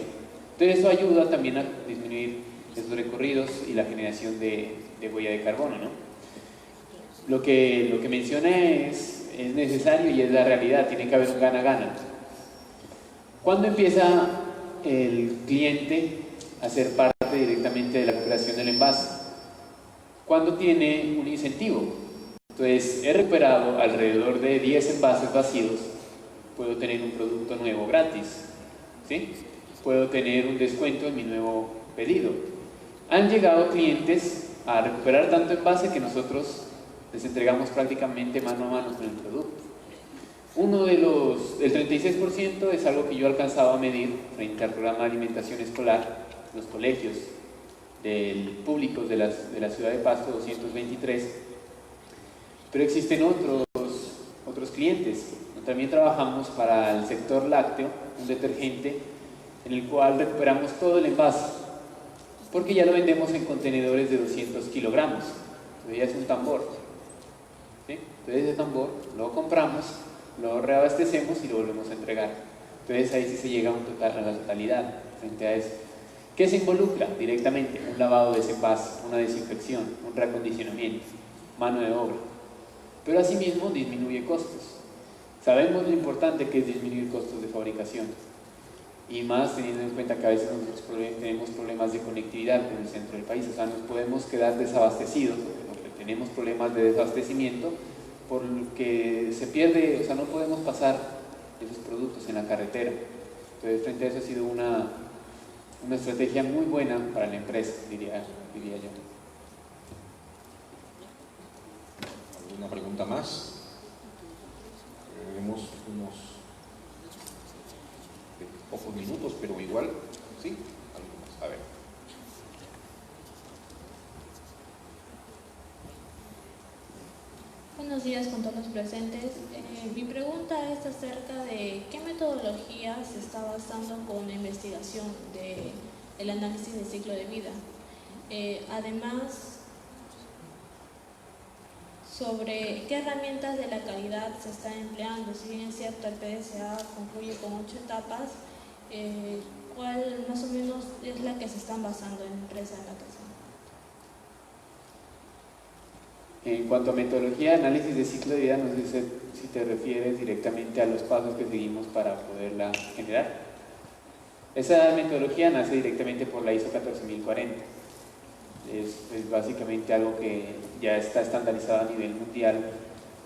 Entonces eso ayuda también a disminuir esos recorridos y la generación de huella de carbono, ¿no? Lo que menciona es necesario y es la realidad, tiene que haber un gana-gana. ¿Cuándo empieza el cliente a ser parte directamente de la recuperación del envase? Cuando tiene un incentivo. Entonces, he recuperado alrededor de 10 envases vacíos, puedo tener un producto nuevo gratis, ¿sí? Puedo tener un descuento en mi nuevo pedido. Han llegado clientes a recuperar tanto envase que nosotros les entregamos prácticamente mano a mano con el producto. El 36% es algo que yo he alcanzado a medir frente al programa de alimentación escolar, los colegios públicos de la ciudad de Pasto, 223, pero existen otros clientes. También trabajamos para el sector lácteo, un detergente en el cual recuperamos todo el envase, porque ya lo vendemos en contenedores de 200 kilogramos, entonces ya es un tambor, ¿sí? Entonces ese tambor lo compramos, lo reabastecemos y lo volvemos a entregar. Entonces ahí sí se llega a la totalidad frente a eso. ¿Qué se involucra directamente? Un lavado de ese envase, una desinfección, un reacondicionamiento, mano de obra. Pero asimismo disminuye costos. Sabemos lo importante que es disminuir costos de fabricación. y más teniendo en cuenta que a veces nosotros tenemos problemas de conectividad con el centro del país, o sea, nos podemos quedar desabastecidos, porque tenemos problemas de desabastecimiento, porque se pierde, o sea, no podemos pasar esos productos en la carretera. Entonces, frente a eso ha sido una estrategia muy buena para la empresa, diría yo. ¿Alguna pregunta más? Tenemos unos pocos minutos, pero igual, ¿sí? Algo más. A ver. Buenos días con todos los presentes. Mi pregunta es acerca de qué metodología se está basando con la investigación del análisis del ciclo de vida. Además, sobre qué herramientas de la calidad se están empleando. Si bien es cierto, el PDCA concluye con 8 etapas, ¿cuál más o menos es la que se están basando en la empresa de la casa? En cuanto a metodología de análisis de ciclo de vida, no sé si te refieres directamente a los pasos que seguimos para poderla generar. Esa metodología nace directamente por la ISO 14040. Es básicamente algo que ya está estandarizado a nivel mundial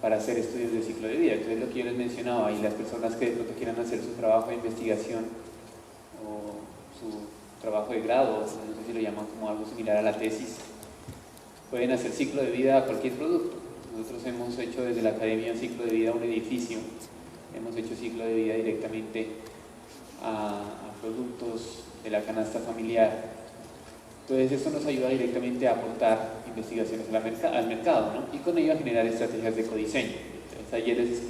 para hacer estudios de ciclo de vida. Entonces, lo que yo les mencionaba, y las personas que de pronto quieran hacer su trabajo de investigación o su trabajo de grado, no sé si lo llaman como algo similar a la tesis, pueden hacer ciclo de vida a cualquier producto. Nosotros hemos hecho desde la academia ciclo de vida a un edificio, hemos hecho ciclo de vida directamente a productos de la canasta familiar. Entonces, esto nos ayuda directamente a aportar investigaciones al mercado, ¿no? Y con ello a generar estrategias de codiseño. Entonces,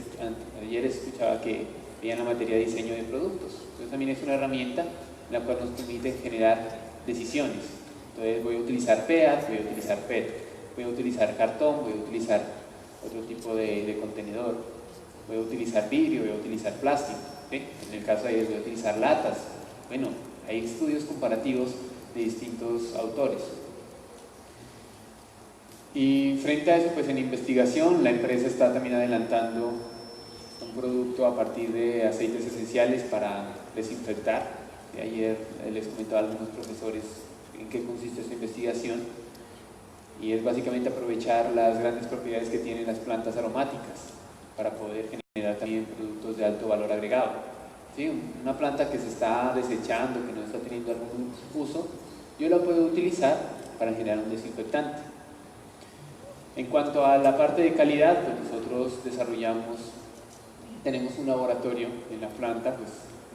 ayer escuchaba que veían la materia de diseño de productos. Entonces, también es una herramienta la cual nos permite generar decisiones. Entonces, voy a utilizar PET, voy a utilizar PET, voy a utilizar cartón, voy a utilizar otro tipo de contenedor, voy a utilizar vidrio, voy a utilizar plástico, ¿sí? En el caso de ellos voy a utilizar latas. Bueno, hay estudios comparativos de distintos autores. Y frente a eso, pues en investigación, la empresa está también adelantando un producto a partir de aceites esenciales para desinfectar. Ayer les comentaba a algunos profesores en qué consiste esta investigación, y es básicamente aprovechar las grandes propiedades que tienen las plantas aromáticas para poder generar también productos de alto valor agregado. ¿Sí? Una planta que se está desechando, que no está teniendo algún uso, yo la puedo utilizar para generar un desinfectante. En cuanto a la parte de calidad, pues nosotros tenemos un laboratorio en la planta, pues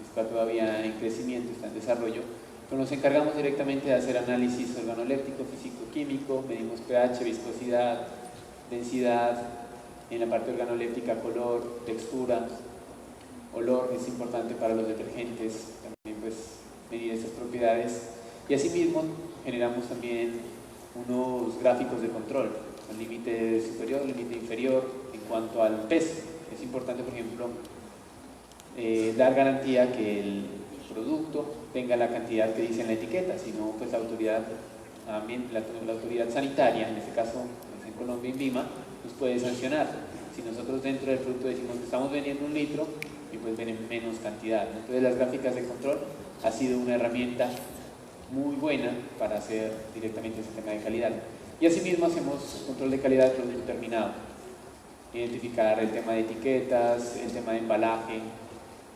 está todavía en crecimiento, está en desarrollo, pero nos encargamos directamente de hacer análisis organoléptico, físico-químico, medimos pH, viscosidad, densidad, en la parte organoléptica, color, textura, olor, es importante para los detergentes, también pues medir esas propiedades, y asimismo generamos también unos gráficos de control, el límite superior, el límite inferior en cuanto al peso. Es importante, por ejemplo, dar garantía que el producto tenga la cantidad que dice en la etiqueta, si no, pues la autoridad sanitaria, en este caso en Colombia, INVIMA, nos puede sancionar. Si nosotros dentro del producto decimos que estamos vendiendo 1 litro y pues vienen menos cantidad, ¿no? Entonces, las gráficas de control ha sido una herramienta muy buena para hacer directamente ese tema de calidad. Y asimismo hacemos control de calidad del producto terminado, identificar el tema de etiquetas, el tema de embalaje,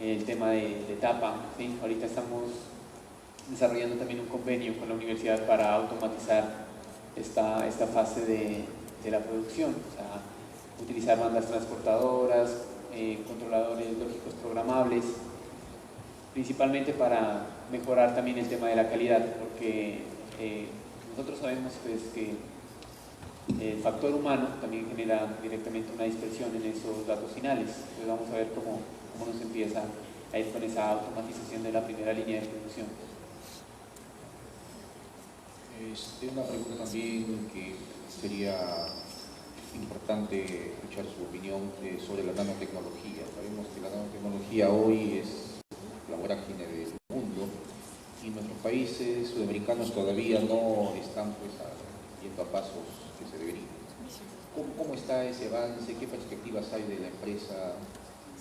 el tema de tapa, ¿sí? Ahorita estamos desarrollando también un convenio con la universidad para automatizar esta fase de la producción, o sea, utilizar bandas transportadoras, controladores lógicos programables, principalmente para mejorar también el tema de la calidad, porque nosotros sabemos pues, que el factor humano también genera directamente una dispersión en esos datos finales. Entonces vamos a ver cómo nos empieza a ir con esa automatización de la primera línea de producción. Una pregunta también que sería importante escuchar su opinión sobre la nanotecnología. Sabemos que la nanotecnología hoy es la vorágine del mundo y nuestros países sudamericanos todavía no están pues yendo a pasos que se deberían. ¿Cómo está ese avance? ¿Qué perspectivas hay de la empresa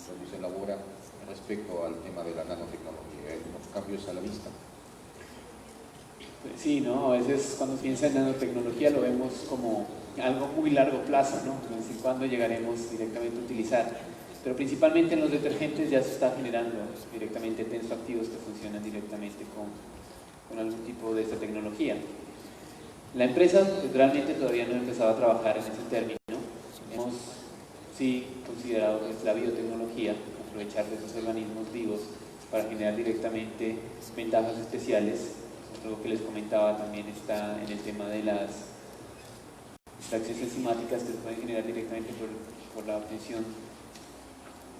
donde se elabora respecto al tema de la nanotecnología? ¿Hay unos cambios a la vista? Pues sí, ¿no? A veces cuando piensa en nanotecnología lo vemos como algo muy largo plazo, ¿no? No sé cuándo llegaremos directamente a utilizar. Pero principalmente en los detergentes ya se está generando directamente tensoactivos que funcionan directamente con algún tipo de esta tecnología. La empresa pues, realmente todavía no ha empezado a trabajar en ese término. Hemos sí considerado que es la biotecnología, aprovechar de esos organismos vivos para generar directamente ventajas especiales. Lo que les comentaba también está en el tema de las extracciones enzimáticas que se pueden generar directamente por la obtención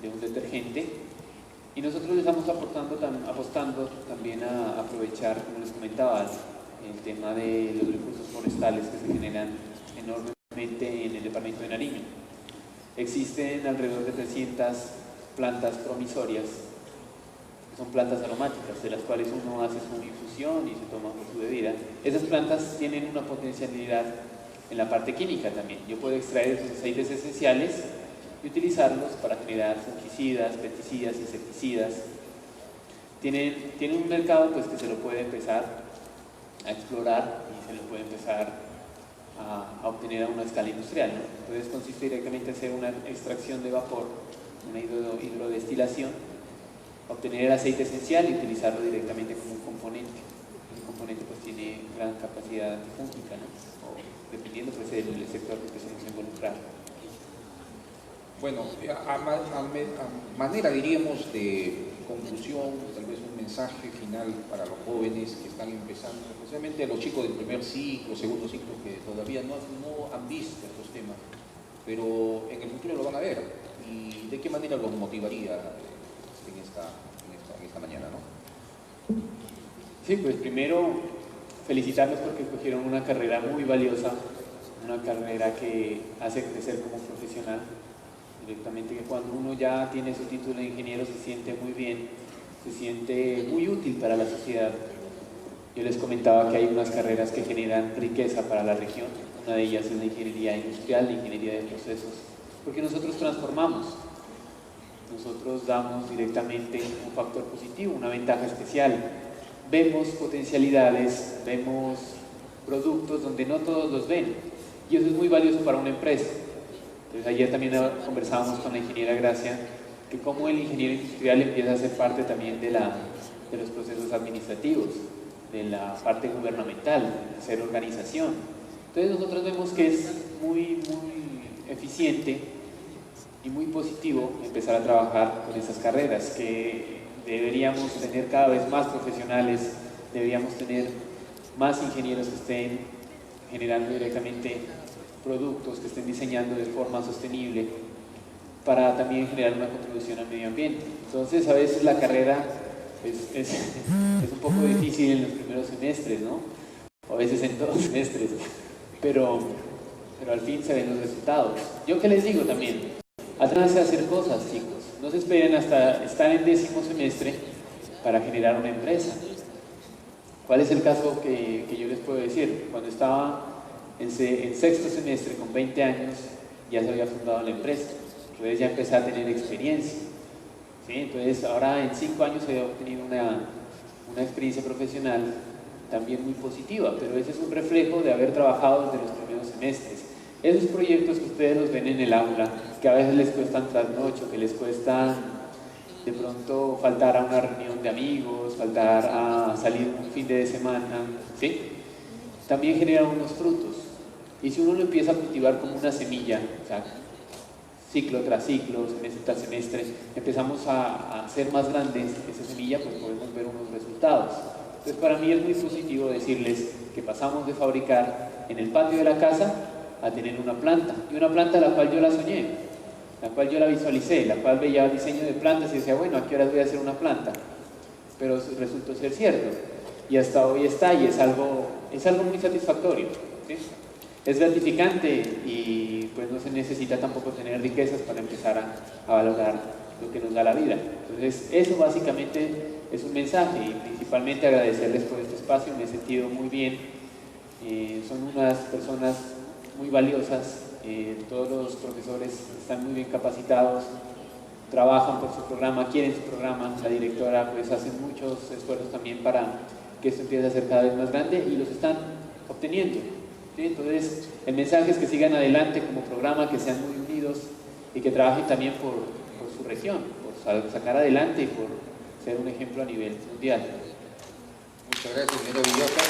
de un detergente. Y nosotros les estamos apostando también a aprovechar, como les comentaba, el tema de los recursos forestales que se generan enormemente en el departamento de Nariño. Existen alrededor de 300 plantas promisorias, que son plantas aromáticas, de las cuales uno hace su infusión y se toma por su bebida. Esas plantas tienen una potencialidad en la parte química también. Yo puedo extraer esos aceites esenciales y utilizarlos para generar fungicidas, pesticidas, insecticidas. Tienen un mercado pues, que se lo puede empezar a explorar y se lo puede empezar a obtener a una escala industrial, ¿no? Entonces consiste directamente en hacer una extracción de vapor, una hidrodestilación, obtener el aceite esencial y utilizarlo directamente como un componente. El componente pues tiene gran capacidad antifúngica, ¿no? O dependiendo pues del sector que empecemos a involucrar. Bueno, a manera, diríamos, de conclusión, tal vez un mensaje final para los jóvenes que están empezando, especialmente los chicos del primer ciclo, segundo ciclo, que todavía no han visto estos temas, pero en el futuro lo van a ver. ¿Y de qué manera los motivaría en esta mañana, no? Sí, pues primero felicitarlos porque escogieron una carrera muy valiosa, una carrera que hace crecer como profesional. Directamente que cuando uno ya tiene su título de ingeniero se siente muy bien, se siente muy útil para la sociedad. Yo les comentaba que hay unas carreras que generan riqueza para la región. Una de ellas es la ingeniería industrial, la ingeniería de procesos, porque nosotros transformamos, nosotros damos directamente un factor positivo, una ventaja especial. Vemos potencialidades, vemos productos donde no todos los ven, y eso es muy valioso para una empresa. Entonces ayer también conversábamos con la ingeniera Gracia que cómo el ingeniero industrial empieza a ser parte también de los procesos administrativos, de la parte gubernamental, de hacer organización. Entonces nosotros vemos que es muy eficiente y muy positivo empezar a trabajar con esas carreras, que deberíamos tener cada vez más profesionales, deberíamos tener más ingenieros que estén generando directamente productos, que estén diseñando de forma sostenible para también generar una contribución al medio ambiente. Entonces a veces la carrera es un poco difícil en los primeros semestres, ¿no? O a veces en todos los semestres, pero al fin se ven los resultados. Yo que les digo también, atrévanse a hacer cosas, chicos, no se esperen hasta estar en 10º semestre para generar una empresa. ¿Cuál es el caso que yo les puedo decir? Cuando estaba en 6º semestre, con 20 años, ya se había fundado la empresa. Entonces ya empecé a tener experiencia. ¿Sí? Entonces ahora en 5 años he obtenido una experiencia profesional también muy positiva, pero ese es un reflejo de haber trabajado desde los primeros semestres. Esos proyectos que ustedes los ven en el aula, que a veces les cuestan trasnocho, que les cuesta de pronto faltar a una reunión de amigos, faltar a salir un fin de semana, ¿sí? También generan unos frutos. Y si uno lo empieza a cultivar como una semilla, o sea, ciclo tras ciclo, semestre tras semestre, empezamos a hacer más grandes esa semilla, pues podemos ver unos resultados. Entonces para mí es muy positivo decirles que pasamos de fabricar en el patio de la casa a tener una planta, y una planta la cual yo la soñé, la cual yo la visualicé, la cual veía el diseño de plantas y decía, bueno, ¿a qué horas voy a hacer una planta? Pero resultó ser cierto, y hasta hoy está, y es algo muy satisfactorio, ¿sí? Es gratificante y pues no se necesita tampoco tener riquezas para empezar a valorar lo que nos da la vida. Entonces eso básicamente es un mensaje, y principalmente agradecerles por este espacio, me he sentido muy bien, son unas personas muy valiosas, todos los profesores están muy bien capacitados, trabajan por su programa, quieren su programa. La directora pues hace muchos esfuerzos también para que esto empiece a ser cada vez más grande y los están obteniendo, ¿sí? Entonces el mensaje es que sigan adelante como programa, que sean muy unidos y que trabajen también por su región, por sacar adelante y por ser un ejemplo a nivel mundial. Muchas gracias, señora Villota.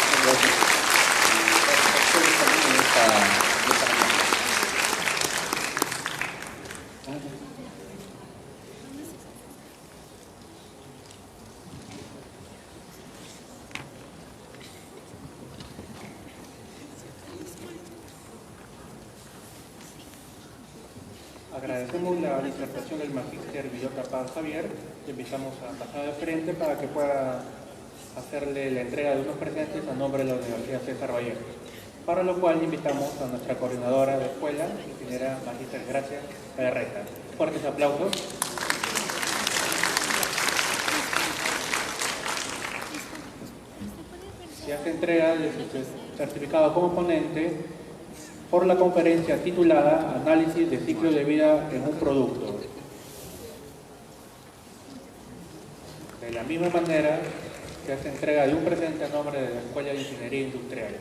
Muchas gracias. Y gracias a ustedes también en esta reunión. Agradecemos la disertación del magíster Villota Paz Javier. Le invitamos a pasar de frente para que pueda hacerle la entrega de unos presentes a nombre de la Universidad César Vallejo. Para lo cual invitamos a nuestra coordinadora de escuela, ingeniera magíster Gracia Herrera. Fuertes aplausos. Se hace entrega de su certificado como ponente por la conferencia titulada Análisis de ciclo de vida en un producto. De la misma manera, se hace entrega de un presente a nombre de la Escuela de Ingeniería Industrial.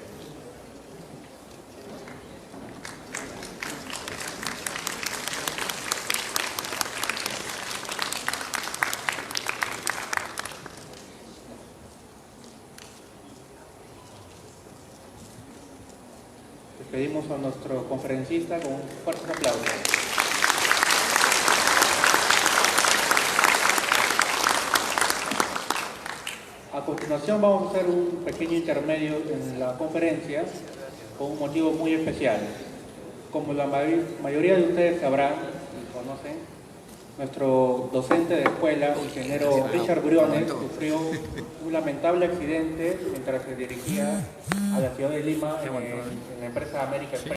Pedimos a nuestro conferencista con un fuerte aplauso. A continuación vamos a hacer un pequeño intermedio en la conferencia con un motivo muy especial. Como la mayoría de ustedes sabrán y conocen, nuestro docente de escuela, ingeniero Richard Briones, sufrió un lamentable accidente mientras se dirigía a la ciudad de Lima en la empresa América Express.